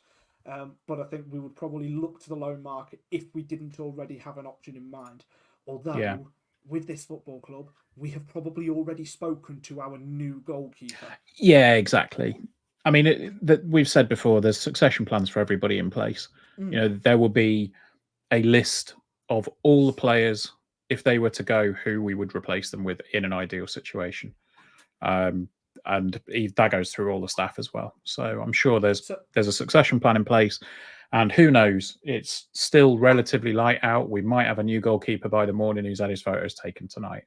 S2: But I think we would probably look to the loan market if we didn't already have an option in mind. Although, with this football club, we have probably already spoken to our new goalkeeper.
S1: Yeah, exactly. I mean, we've said before, there's succession plans for everybody in place. There will be a list of all the players, if they were to go, who we would replace them with in an ideal situation. And that goes through all the staff as well. So I'm sure there's a succession plan in place. And who knows, it's still relatively light out. We might have a new goalkeeper by the morning who's had his photos taken tonight.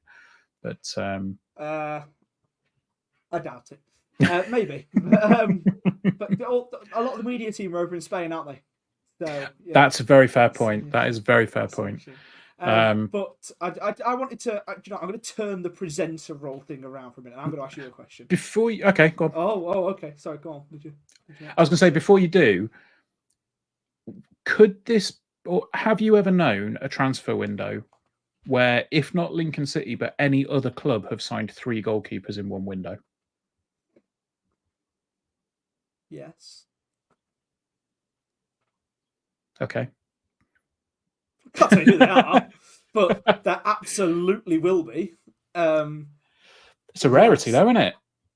S1: But
S2: I doubt it. Maybe. But a lot of the media team are over in Spain, aren't they? So,
S1: that's a very fair point. That is a very fair point.
S2: But I wanted to, I'm going to turn the presenter role thing around for a minute. I'm going to ask you a question.
S1: Okay, go on.
S2: Oh, okay. Sorry, go on. Did you
S1: I was going to say, before you do, have you ever known a transfer window where, if not Lincoln City, but any other club have signed 3 goalkeepers in one window?
S2: Yes.
S1: Okay.
S2: I can't tell you who they are, but there absolutely will be.
S1: It's a rarity, though, isn't it?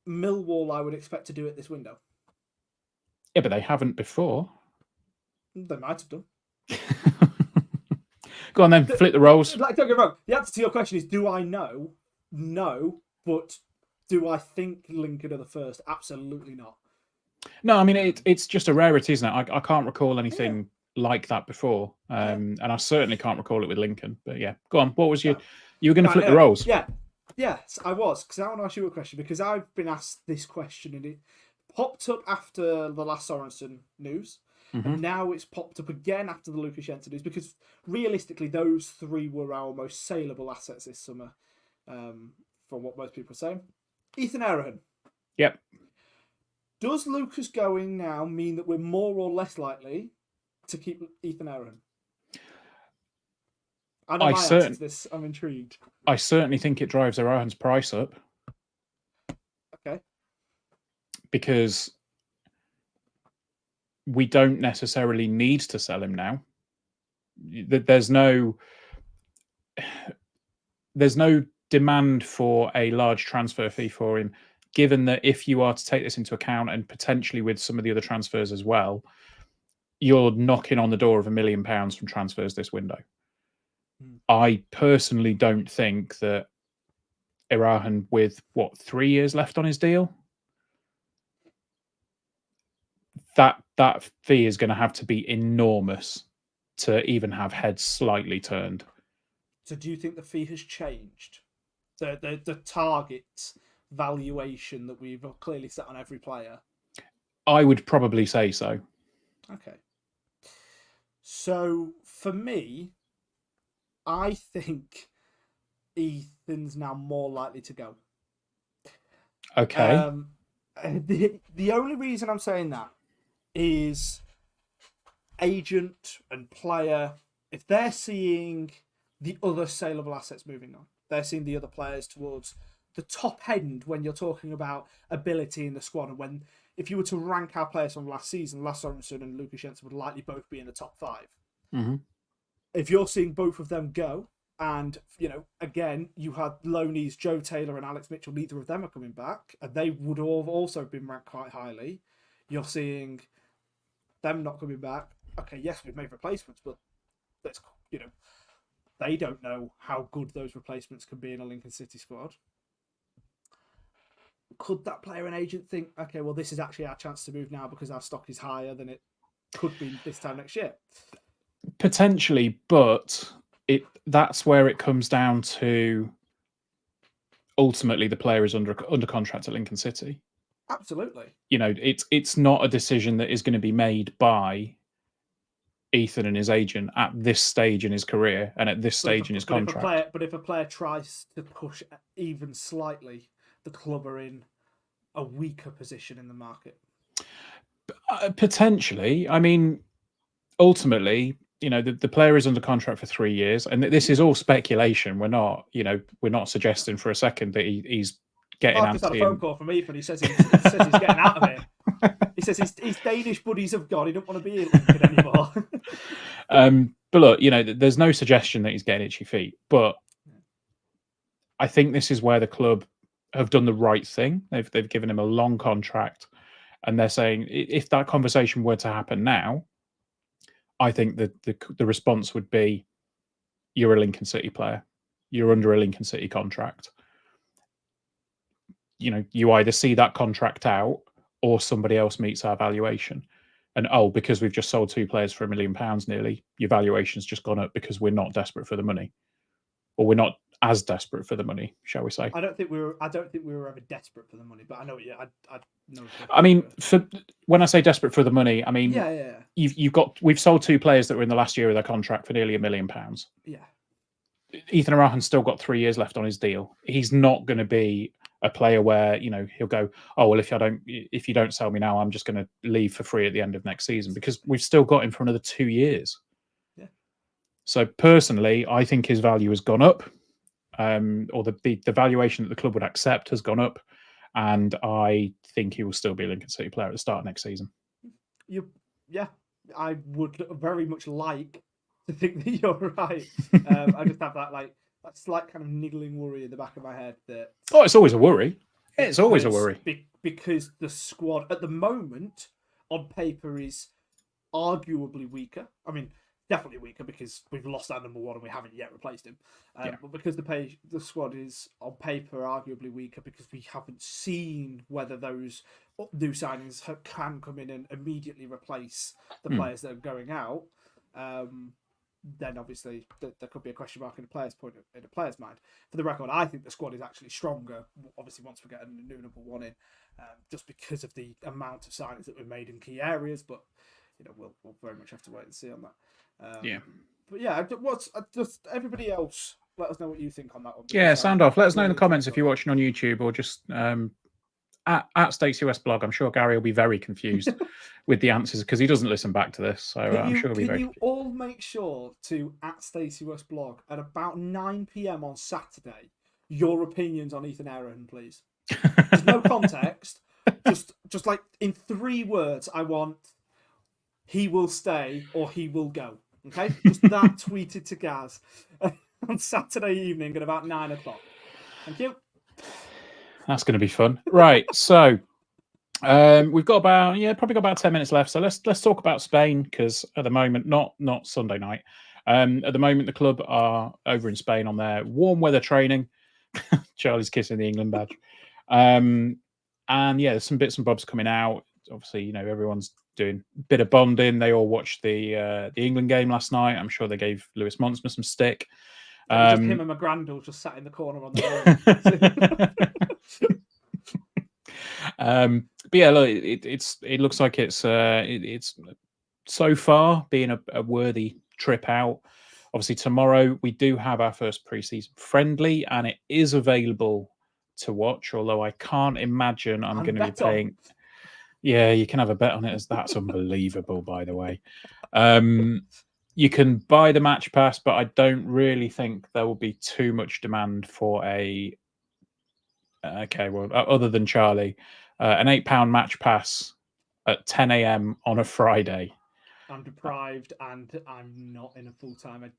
S2: Millwall, I would expect to do it this window.
S1: Yeah, but they haven't before.
S2: They might have done.
S1: Go on then, flip the roles.
S2: Don't get me wrong. The answer to your question is, do I know? No, but do I think Lincoln are the first? Absolutely not.
S1: No, I mean, it's just a rarity, isn't it? I can't recall anything like that before. And I certainly can't recall it with Lincoln. But yeah, go on. What was you were going to flip the roles?
S2: Yeah. Yes, I was, because I want to ask you a question, because I've been asked this question and it popped up after the last Sorensen news. And now it's popped up again after the Lukas Jensen news, because realistically, those 3 were our most saleable assets this summer, from what most people are saying. Ethan Errahan.
S1: Yep.
S2: Does Lukas going now mean that we're more or less likely to keep Ethan Errahan? I know my answer to this. I'm intrigued.
S1: I certainly think it drives Errahan's price up.
S2: Okay.
S1: Because we don't necessarily need to sell him now. There's no demand for a large transfer fee for him, given that if you are to take this into account, and potentially with some of the other transfers as well, you're knocking on the door of £1 million from transfers this window. I personally don't think that Irahan, with 3 years left on his deal, that fee is going to have to be enormous to even have heads slightly turned.
S2: So do you think the fee has changed? The target valuation that we've clearly set on every player?
S1: I would probably say so.
S2: Okay. So for me, I think Ethan's now more likely to go.
S1: Okay.
S2: The only reason I'm saying that is agent and player, if they're seeing the other saleable assets moving on, they're seeing the other players towards the top end when you're talking about ability in the squad. And when, if you were to rank our players from last season, Lasse Sorensen and Lukas Jensen would likely both be in the top 5.
S1: Mm-hmm.
S2: If you're seeing both of them go, and, again, you had Loney's Joe Taylor and Alex Mitchell, neither of them are coming back, and they would have also been ranked quite highly. You're seeing them not coming back. Okay, yes, we've made replacements, but that's, they don't know how good those replacements can be in a Lincoln City squad. Could that player and agent think, okay, well, this is actually our chance to move now because our stock is higher than it could be this time next year?
S1: Potentially, but that's where it comes down to ultimately the player is under contract at Lincoln City.
S2: Absolutely.
S1: It's not a decision that is going to be made by Ethan and his agent at this stage in his career and at this stage in his contract.
S2: But if a player tries to push even slightly, the club are in a weaker position in the market.
S1: Potentially. I mean, ultimately, the player is under contract for 3 years, and this is all speculation. We're not suggesting for a second that he's getting.
S2: I've just had a phone call from Ethan. He says he's getting out of here. He says his Danish buddies have gone. He don't want to be in Lincoln anymore.
S1: But look, there's no suggestion that he's getting itchy feet. But I think this is where the club have done the right thing. They've given him a long contract, and they're saying if that conversation were to happen now, I think that the response would be, you're a Lincoln City player. You're under a Lincoln City contract. You either see that contract out or somebody else meets our valuation. And because we've just sold 2 players for £1 million nearly, your valuation's just gone up because we're not desperate for the money. Or we're not as desperate for the money, shall we say?
S2: I don't think we were ever desperate for the money, but I know. Yeah, I know.
S1: I mean, when I say desperate for the money, I mean,
S2: yeah.
S1: We've sold 2 players that were in the last year of their contract for nearly £1 million.
S2: Yeah.
S1: Ethan Irahan's still got 3 years left on his deal. He's not going to be a player where he'll go, oh well, if you don't sell me now, I'm just going to leave for free at the end of next season, because we've still got him for another 2 years.
S2: Yeah.
S1: So personally, I think his value has gone up, or the valuation that the club would accept has gone up, and I think he will still be a Lincoln City player at the start of next season.
S2: I would very much like to think that you're right. I just have that slight kind of niggling worry in the back of my head that...
S1: Oh, it's always a worry. It's always a worry.
S2: Because the squad at the moment, on paper, is arguably weaker. I mean, definitely weaker because we've lost our number 1 and we haven't yet replaced him. But because the squad is, on paper, arguably weaker because we haven't seen whether those new signings can come in and immediately replace the players that are going out, then obviously there could be a question mark in a player's mind. For the record, I think the squad is actually stronger, obviously, once we get a new number 1 in, just because of the amount of signings that we've made in key areas. But we'll very much have to wait and see on that. But yeah, just everybody else, let us know what you think on that one.
S1: Yeah, sound off. Let us know in the comments if you're watching on YouTube, or just at Stacey West blog. I'm sure Gary will be very confused with the answers because he doesn't listen back to this. So I'm sure he'll be very confused.
S2: Can you all make sure to at Stacey West blog at about 9 p.m. on Saturday your opinions on Ethan Irahan, please? There's no context. just like in 3 words, I want he will stay or he will go. Okay, just that tweeted to Gaz on Saturday evening at about 9 o'clock. Thank you.
S1: That's going to be fun. Right, so We've got probably got about 10 minutes left. So let's talk about Spain, because at the moment, not Sunday night. At the moment, the club are over in Spain on their warm weather training. Charlie's kissing the England badge. And yeah, there's some bits and bobs coming out. Obviously, everyone's doing a bit of bonding. They all watched the England game last night. I'm sure they gave Lewis Montsma some stick.
S2: Just him and my grandall just sat in the corner on their
S1: own. But yeah, look, it looks like it's so far being a worthy trip out. Obviously, tomorrow we do have our first preseason friendly, and it is available to watch. Although I can't imagine I'm going to be paying. Yeah, you can have a bet on it, as that's unbelievable, by the way. You can buy the match pass, but I don't really think there will be too much demand for a. Okay, well, other than Charlie, an £8 match pass at 10 a.m. on a Friday.
S2: I'm deprived, and I'm not in a full-time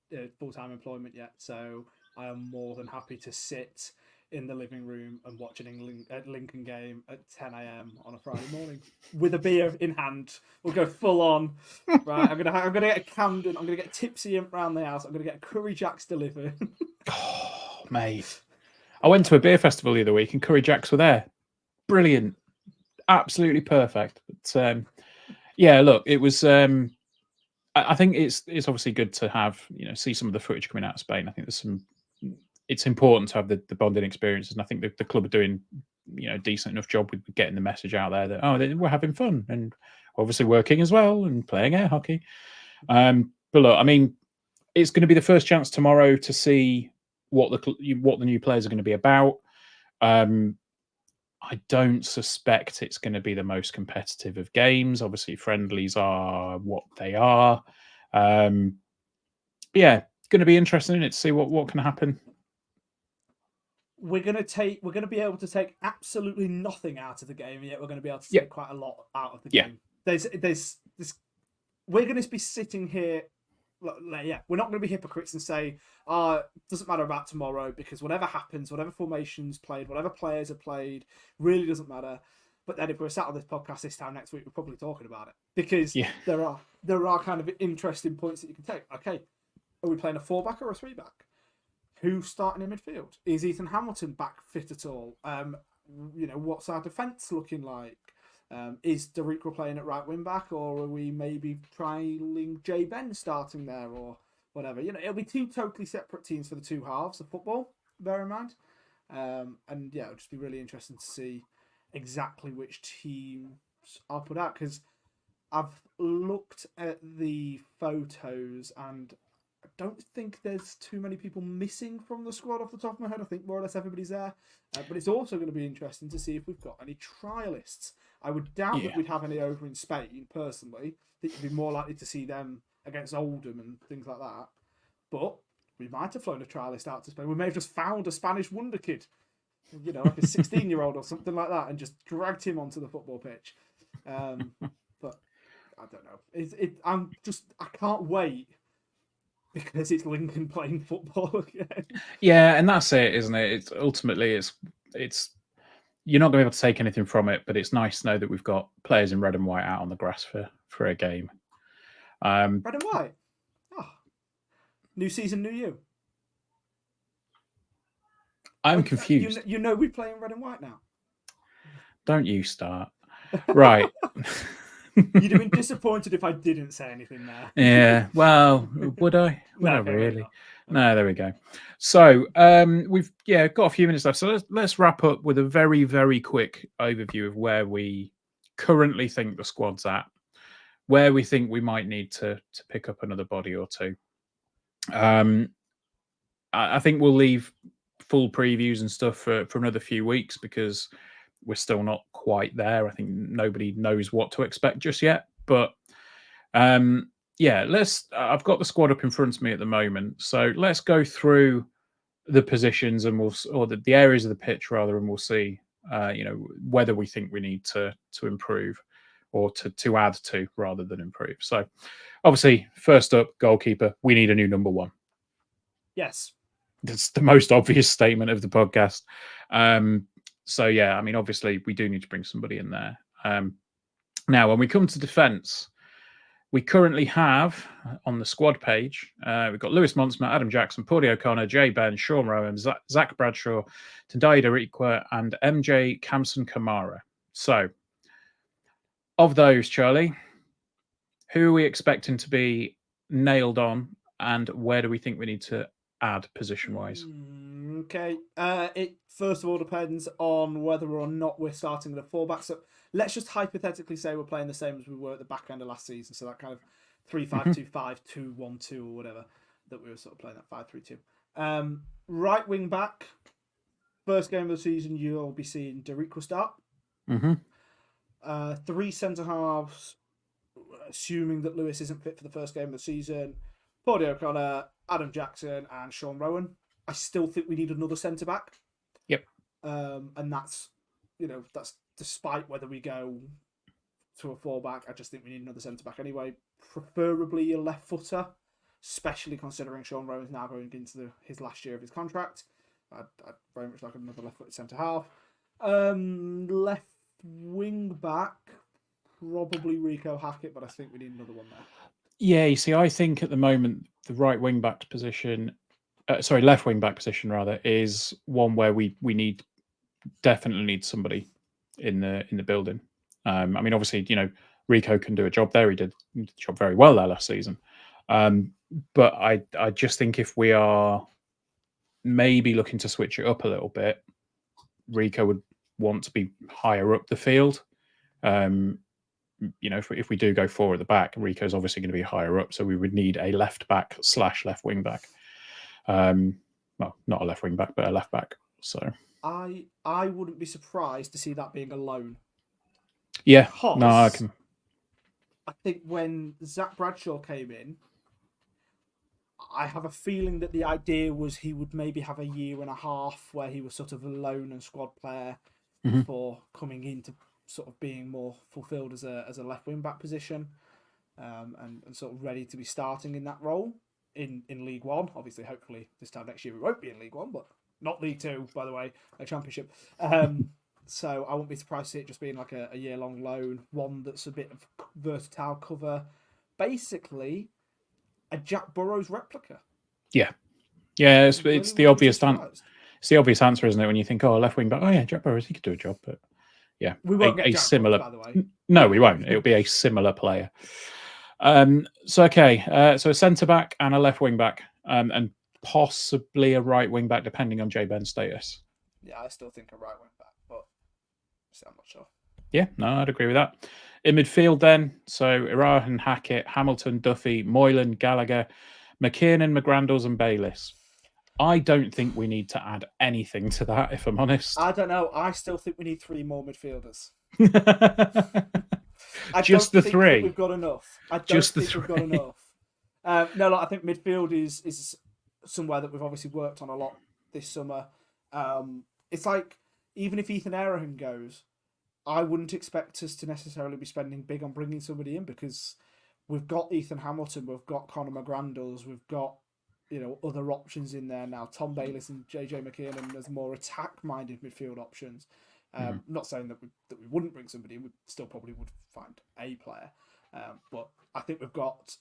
S2: employment yet, so I am more than happy to sit in the living room and watch an Lincoln game at 10 a.m. on a Friday morning with a beer in hand. We'll go full on. Right, I'm gonna get a Camden. I'm gonna get tipsy around the house. I'm gonna get a Curry Jacks delivered.
S1: Oh, mate! I went to a beer festival the other week, and Curry Jacks were there. Brilliant, absolutely perfect. But yeah, look, it was. I think it's obviously good to have see some of the footage coming out of Spain. I think there's some. It's important to have the bonding experiences, and I think the club are doing a decent enough job with getting the message out there that we're having fun and obviously working as well and playing air hockey. But look, I mean, it's going to be the first chance tomorrow to see what the new players are going to be about. I don't suspect it's going to be the most competitive of games. Obviously, friendlies are what they are. Yeah, going to be interesting to see what can happen.
S2: We're gonna be able to take absolutely nothing out of the game, and yet we're going to be able to take quite a lot out of the game. There's we're going to be sitting here. Yeah, we're not going to be hypocrites and say, it doesn't matter about tomorrow, because whatever happens, whatever formations played, whatever players are played, really doesn't matter. But then if we're sat on this podcast this time next week, we're probably talking about it, because there are kind of interesting points that you can take. Okay, are we playing a 4-back or a 3-back? Who's starting in midfield? Is Ethan Hamilton back fit at all? What's our defence looking like? Is Darikwa playing at right wing back, or are we maybe trialing Jay Ben starting there, or whatever? It'll be two totally separate teams for the two halves of football, bear in mind. And yeah, it'll just be really interesting to see exactly which teams are put out, because I've looked at the photos and I don't think there's too many people missing from the squad off the top of my head. I think more or less everybody's there. But it's also going to be interesting to see if we've got any trialists. I would doubt that we'd have any over in Spain, personally. I think you'd be more likely to see them against Oldham and things like that. But we might have flown a trialist out to Spain. We may have just found a Spanish wonder kid, like a 16-year-old or something like that, and just dragged him onto the football pitch. But I don't know. I can't wait, because it's Lincoln playing football again.
S1: Yeah, and that's it, isn't it? It's ultimately it's you're not going to be able to take anything from it, but it's nice to know that we've got players in red and white out on the grass for a game.
S2: Red and white. New season, new you.
S1: I'm confused.
S2: We play in red and white now.
S1: Don't you start. Right.
S2: You'd have been disappointed if I didn't say anything there.
S1: Yeah. Well, would I? Would I really? No, there we go. So we've got a few minutes left. So let's wrap up with a very, very quick overview of where we currently think the squad's at, where we think we might need to pick up another body or two. I think we'll leave full previews and stuff for another few weeks, because we're still not quite there. I think nobody knows what to expect just yet. But I've got the squad up in front of me at the moment. So let's go through the positions and the areas of the pitch rather, and we'll see whether we think we need to improve or to add to rather than improve. So obviously, first up, goalkeeper. We need a new number one.
S2: Yes.
S1: That's the most obvious statement of the podcast. So yeah, I mean, obviously we do need to bring somebody in there. Now, when we come to defence, we currently have on the squad page, we've got Lewis Montsma, Adam Jackson, Paudie O'Connor, Jay Ben, Sean Rowan, Zach Bradshaw, Tendayi Darikwa, and MJ Kamson Kamara. So, of those, Charlie, who are we expecting to be nailed on, and where do we think we need to add position-wise?
S2: Okay. It first of all depends on whether or not we're starting with a fullback. So let's just hypothetically say we're playing the same as we were at the back end of last season. So that kind of 3-5-2-5, 2-1-2 or whatever that we were sort of playing, that 5-3-2. Right wing back, first game of the season, you'll be seeing Darikwa start. 3 centre halves, assuming that Lewis isn't fit for the first game of the season. Paudie O'Connor, Adam Jackson, and Sean Rowan. I still think we need another centre back.
S1: Yep.
S2: And that's despite whether we go to a fullback. I just think we need another centre back anyway. Preferably a left footer, especially considering Sean Rowan's now going into his last year of his contract. I'd very much like another left footed centre half. Left wing back, probably Rico Hackett, but I think we need another one there.
S1: Yeah, you see, I think at the moment the right wing back position, left wing back position rather, is one where we definitely need somebody in the building. I mean, obviously, Rico can do a job there. He did the job very well there last season. But I just think if we are maybe looking to switch it up a little bit, Rico would want to be higher up the field. If we do go 4 at the back, Rico's obviously going to be higher up, so we would need a left back / left wing back. Well, not a left wing back, but a left back. So
S2: I wouldn't be surprised to see that being a loan.
S1: Yeah,
S2: because
S1: no, I can.
S2: I think when Zach Bradshaw came in, I have a feeling that the idea was he would maybe have a year and a half where he was sort of a lone and squad player before coming into sort of being more fulfilled as a left wing back position, and sort of ready to be starting in that role in League One. Obviously, hopefully this time next year we won't be in League One, but not League Two, by the way, a Championship. So I wouldn't be surprised to see it just being like a year-long loan, one that's a bit of versatile cover, basically a Jack Burrows replica.
S1: Yeah, it's the obvious answer. It's the obvious answer, isn't it? When you think, left wing back, yeah, Jack Burrows, he could do a job, but yeah,
S2: we won't get Jack
S1: similar.
S2: Burrows, by the way.
S1: No, we won't. It'll be a similar player. So a centre back and a left wing back, and possibly a right wing back, depending on Jay Ben's status.
S2: Yeah, I still think a right wing back, but I'm not sure.
S1: Yeah, no, I'd agree with that. In midfield, then, so Irahan, Hackett, Hamilton, Duffy, Moylan, Gallagher, McKiernan, McGrandles, and Bayliss. I don't think we need to add anything to that, if I'm honest.
S2: I don't know. I still think we need 3 more midfielders.
S1: Just the 3.
S2: We've got enough. I don't think we've got enough. I think midfield is somewhere that we've obviously worked on a lot this summer. It's like, even if Ethan Arahan goes, I wouldn't expect us to necessarily be spending big on bringing somebody in, because we've got Ethan Hamilton, we've got Conor McGrandles, we've got other options in there now. Tom Bayliss and JJ McKiernan as more attack-minded midfield options. Not saying that we wouldn't bring somebody in, we still probably would find a player. But I think we've got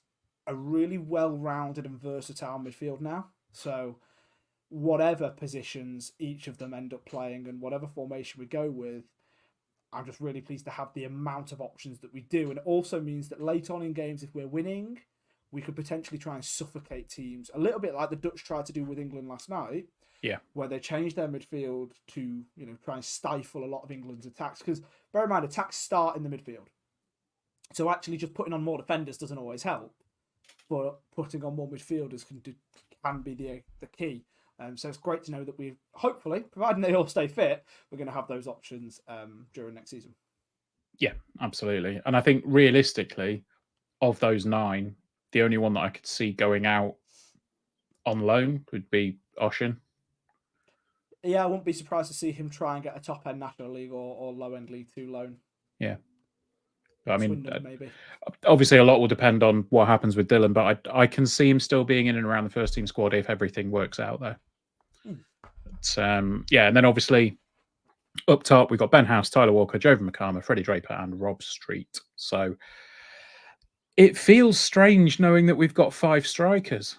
S2: a really well-rounded and versatile midfield now. So whatever positions each of them end up playing and whatever formation we go with, I'm just really pleased to have the amount of options that we do. And it also means that late on in games, if we're winning, we could potentially try and suffocate teams. A little bit like the Dutch tried to do with England last night.
S1: Yeah.
S2: Where they changed their midfield to, try and stifle a lot of England's attacks. Because bear in mind, attacks start in the midfield. So actually just putting on more defenders doesn't always help. But putting on more midfielders can be the key. So it's great to know that we've, hopefully, providing they all stay fit, we're going to have those options during next season.
S1: Yeah, absolutely. And I think realistically, of those 9, the only one that I could see going out on loan would be Oshin.
S2: Yeah, I wouldn't be surprised to see him try and get a top-end National League or low-end League 2 loan.
S1: Yeah. But, I mean,
S2: maybe.
S1: Obviously a lot will depend on what happens with Dylan, but I can see him still being in and around the first team squad if everything works out there. But, and then obviously Up top, we've got Ben House, Tyler Walker, Jovan McCarmer, Freddie Draper, and Rob Street. So it feels strange knowing that we've got 5 strikers.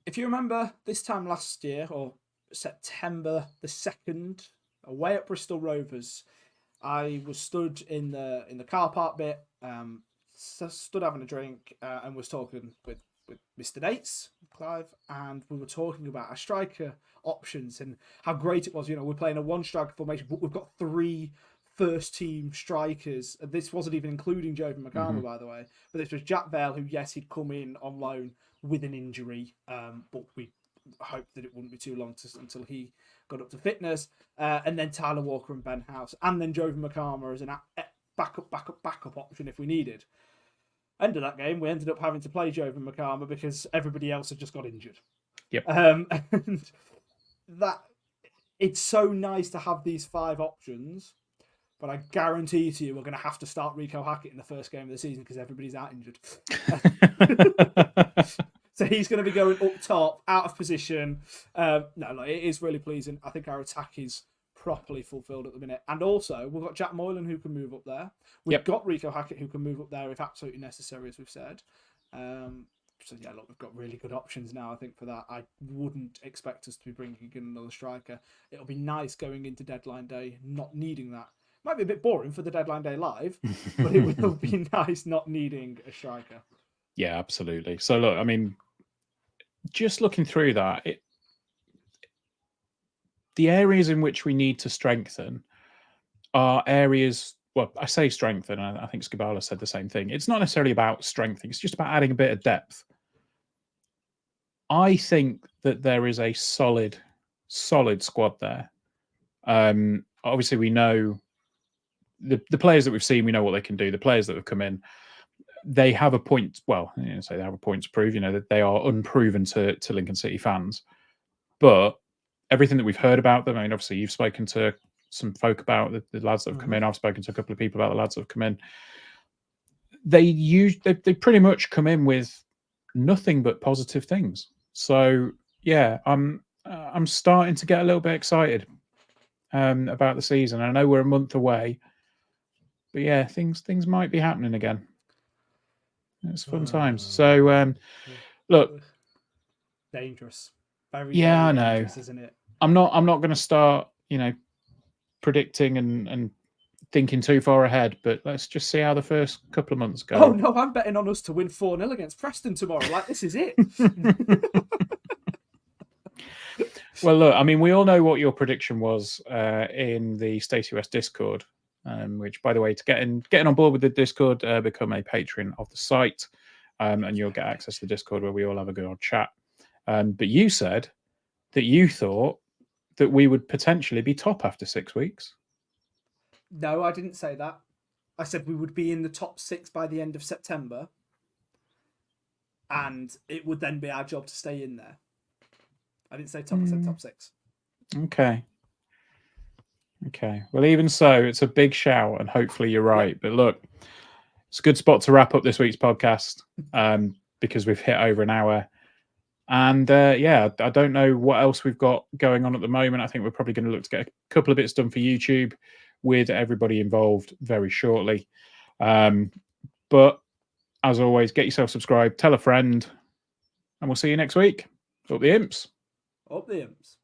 S2: If you remember this time last year, or September the 2nd, away at Bristol Rovers, I was stood in the car park bit, stood having a drink, and was talking with Mr. Nates, Clive, and we were talking about our striker options and how great it was. You know, we're playing a 1-striker formation, but we've got 3 first-team strikers. This wasn't even including Jovan McCarmer, by the way, but this was Jack Vale, who, yes, he'd come in on loan with an injury, but we hoped that it wouldn't be too long until he got up to fitness, and then Tyler Walker and Ben House, and then Jovan McCarmer as an backup option if we needed. End of that game, we ended up having to play Jovan McCarmer because everybody else had just got injured.
S1: Yep.
S2: And that it's so nice to have these 5 options, but I guarantee to you we're going to have to start Rico Hackett in the first game of the season because everybody's out injured. So he's going to be going up top, out of position. It is really pleasing. I think our attack is properly fulfilled at the minute. And also, we've got Jack Moylan who can move up there. We've got Rico Hackett who can move up there if absolutely necessary, as we've said. We've got really good options now, I think, for that. I wouldn't expect us to be bringing in another striker. It'll be nice going into deadline day, not needing that. Might be a bit boring for the deadline day live, but it will be nice not needing a striker.
S1: Yeah, absolutely. So look, I mean, just looking through that, the areas in which we need to strengthen are areas. Well, I say strengthen, and I think Skibala said the same thing. It's not necessarily about strengthening; it's just about adding a bit of depth. I think that there is a solid squad there. Obviously, we know the players that we've seen. We know what they can do. The players that have come in, they have a point. Well, say they have a point to prove. You know that they are unproven to Lincoln City fans, but everything that we've heard about them. I mean, obviously, you've spoken to some folk about the lads that have come in. I've spoken to a couple of people about the lads that have come in. They pretty much come in with nothing but positive things. So yeah, I'm starting to get a little bit excited about the season. I know we're a month away, but yeah, things might be happening again. It's fun times. So look,
S2: dangerous. Very
S1: I know.
S2: Dangerous, isn't it?
S1: I'm not going to start, predicting and thinking too far ahead, but let's just see how the first couple of months go.
S2: Oh no, I'm betting on us to win 4-0 against Preston tomorrow. Like, this is it.
S1: Well, look, I mean, we all know what your prediction was in the Stacey West Discord, which, by the way, to getting on board with the Discord, become a patron of the site, and you'll get access to the Discord where we all have a good old chat. But you said that you thought that we would potentially be top after 6 weeks.
S2: No, I didn't say that. I said we would be in the top 6 by the end of September, and it would then be our job to stay in there. I didn't say top. I said top 6.
S1: Okay. Well, even so, it's a big shout, and hopefully you're right. But look, it's a good spot to wrap up this week's podcast because we've hit over an hour. And I don't know what else we've got going on at the moment. I think we're probably going to look to get a couple of bits done for YouTube with everybody involved very shortly. But as always, get yourself subscribed, tell a friend, and we'll see you next week. Up the imps.
S2: Up the imps.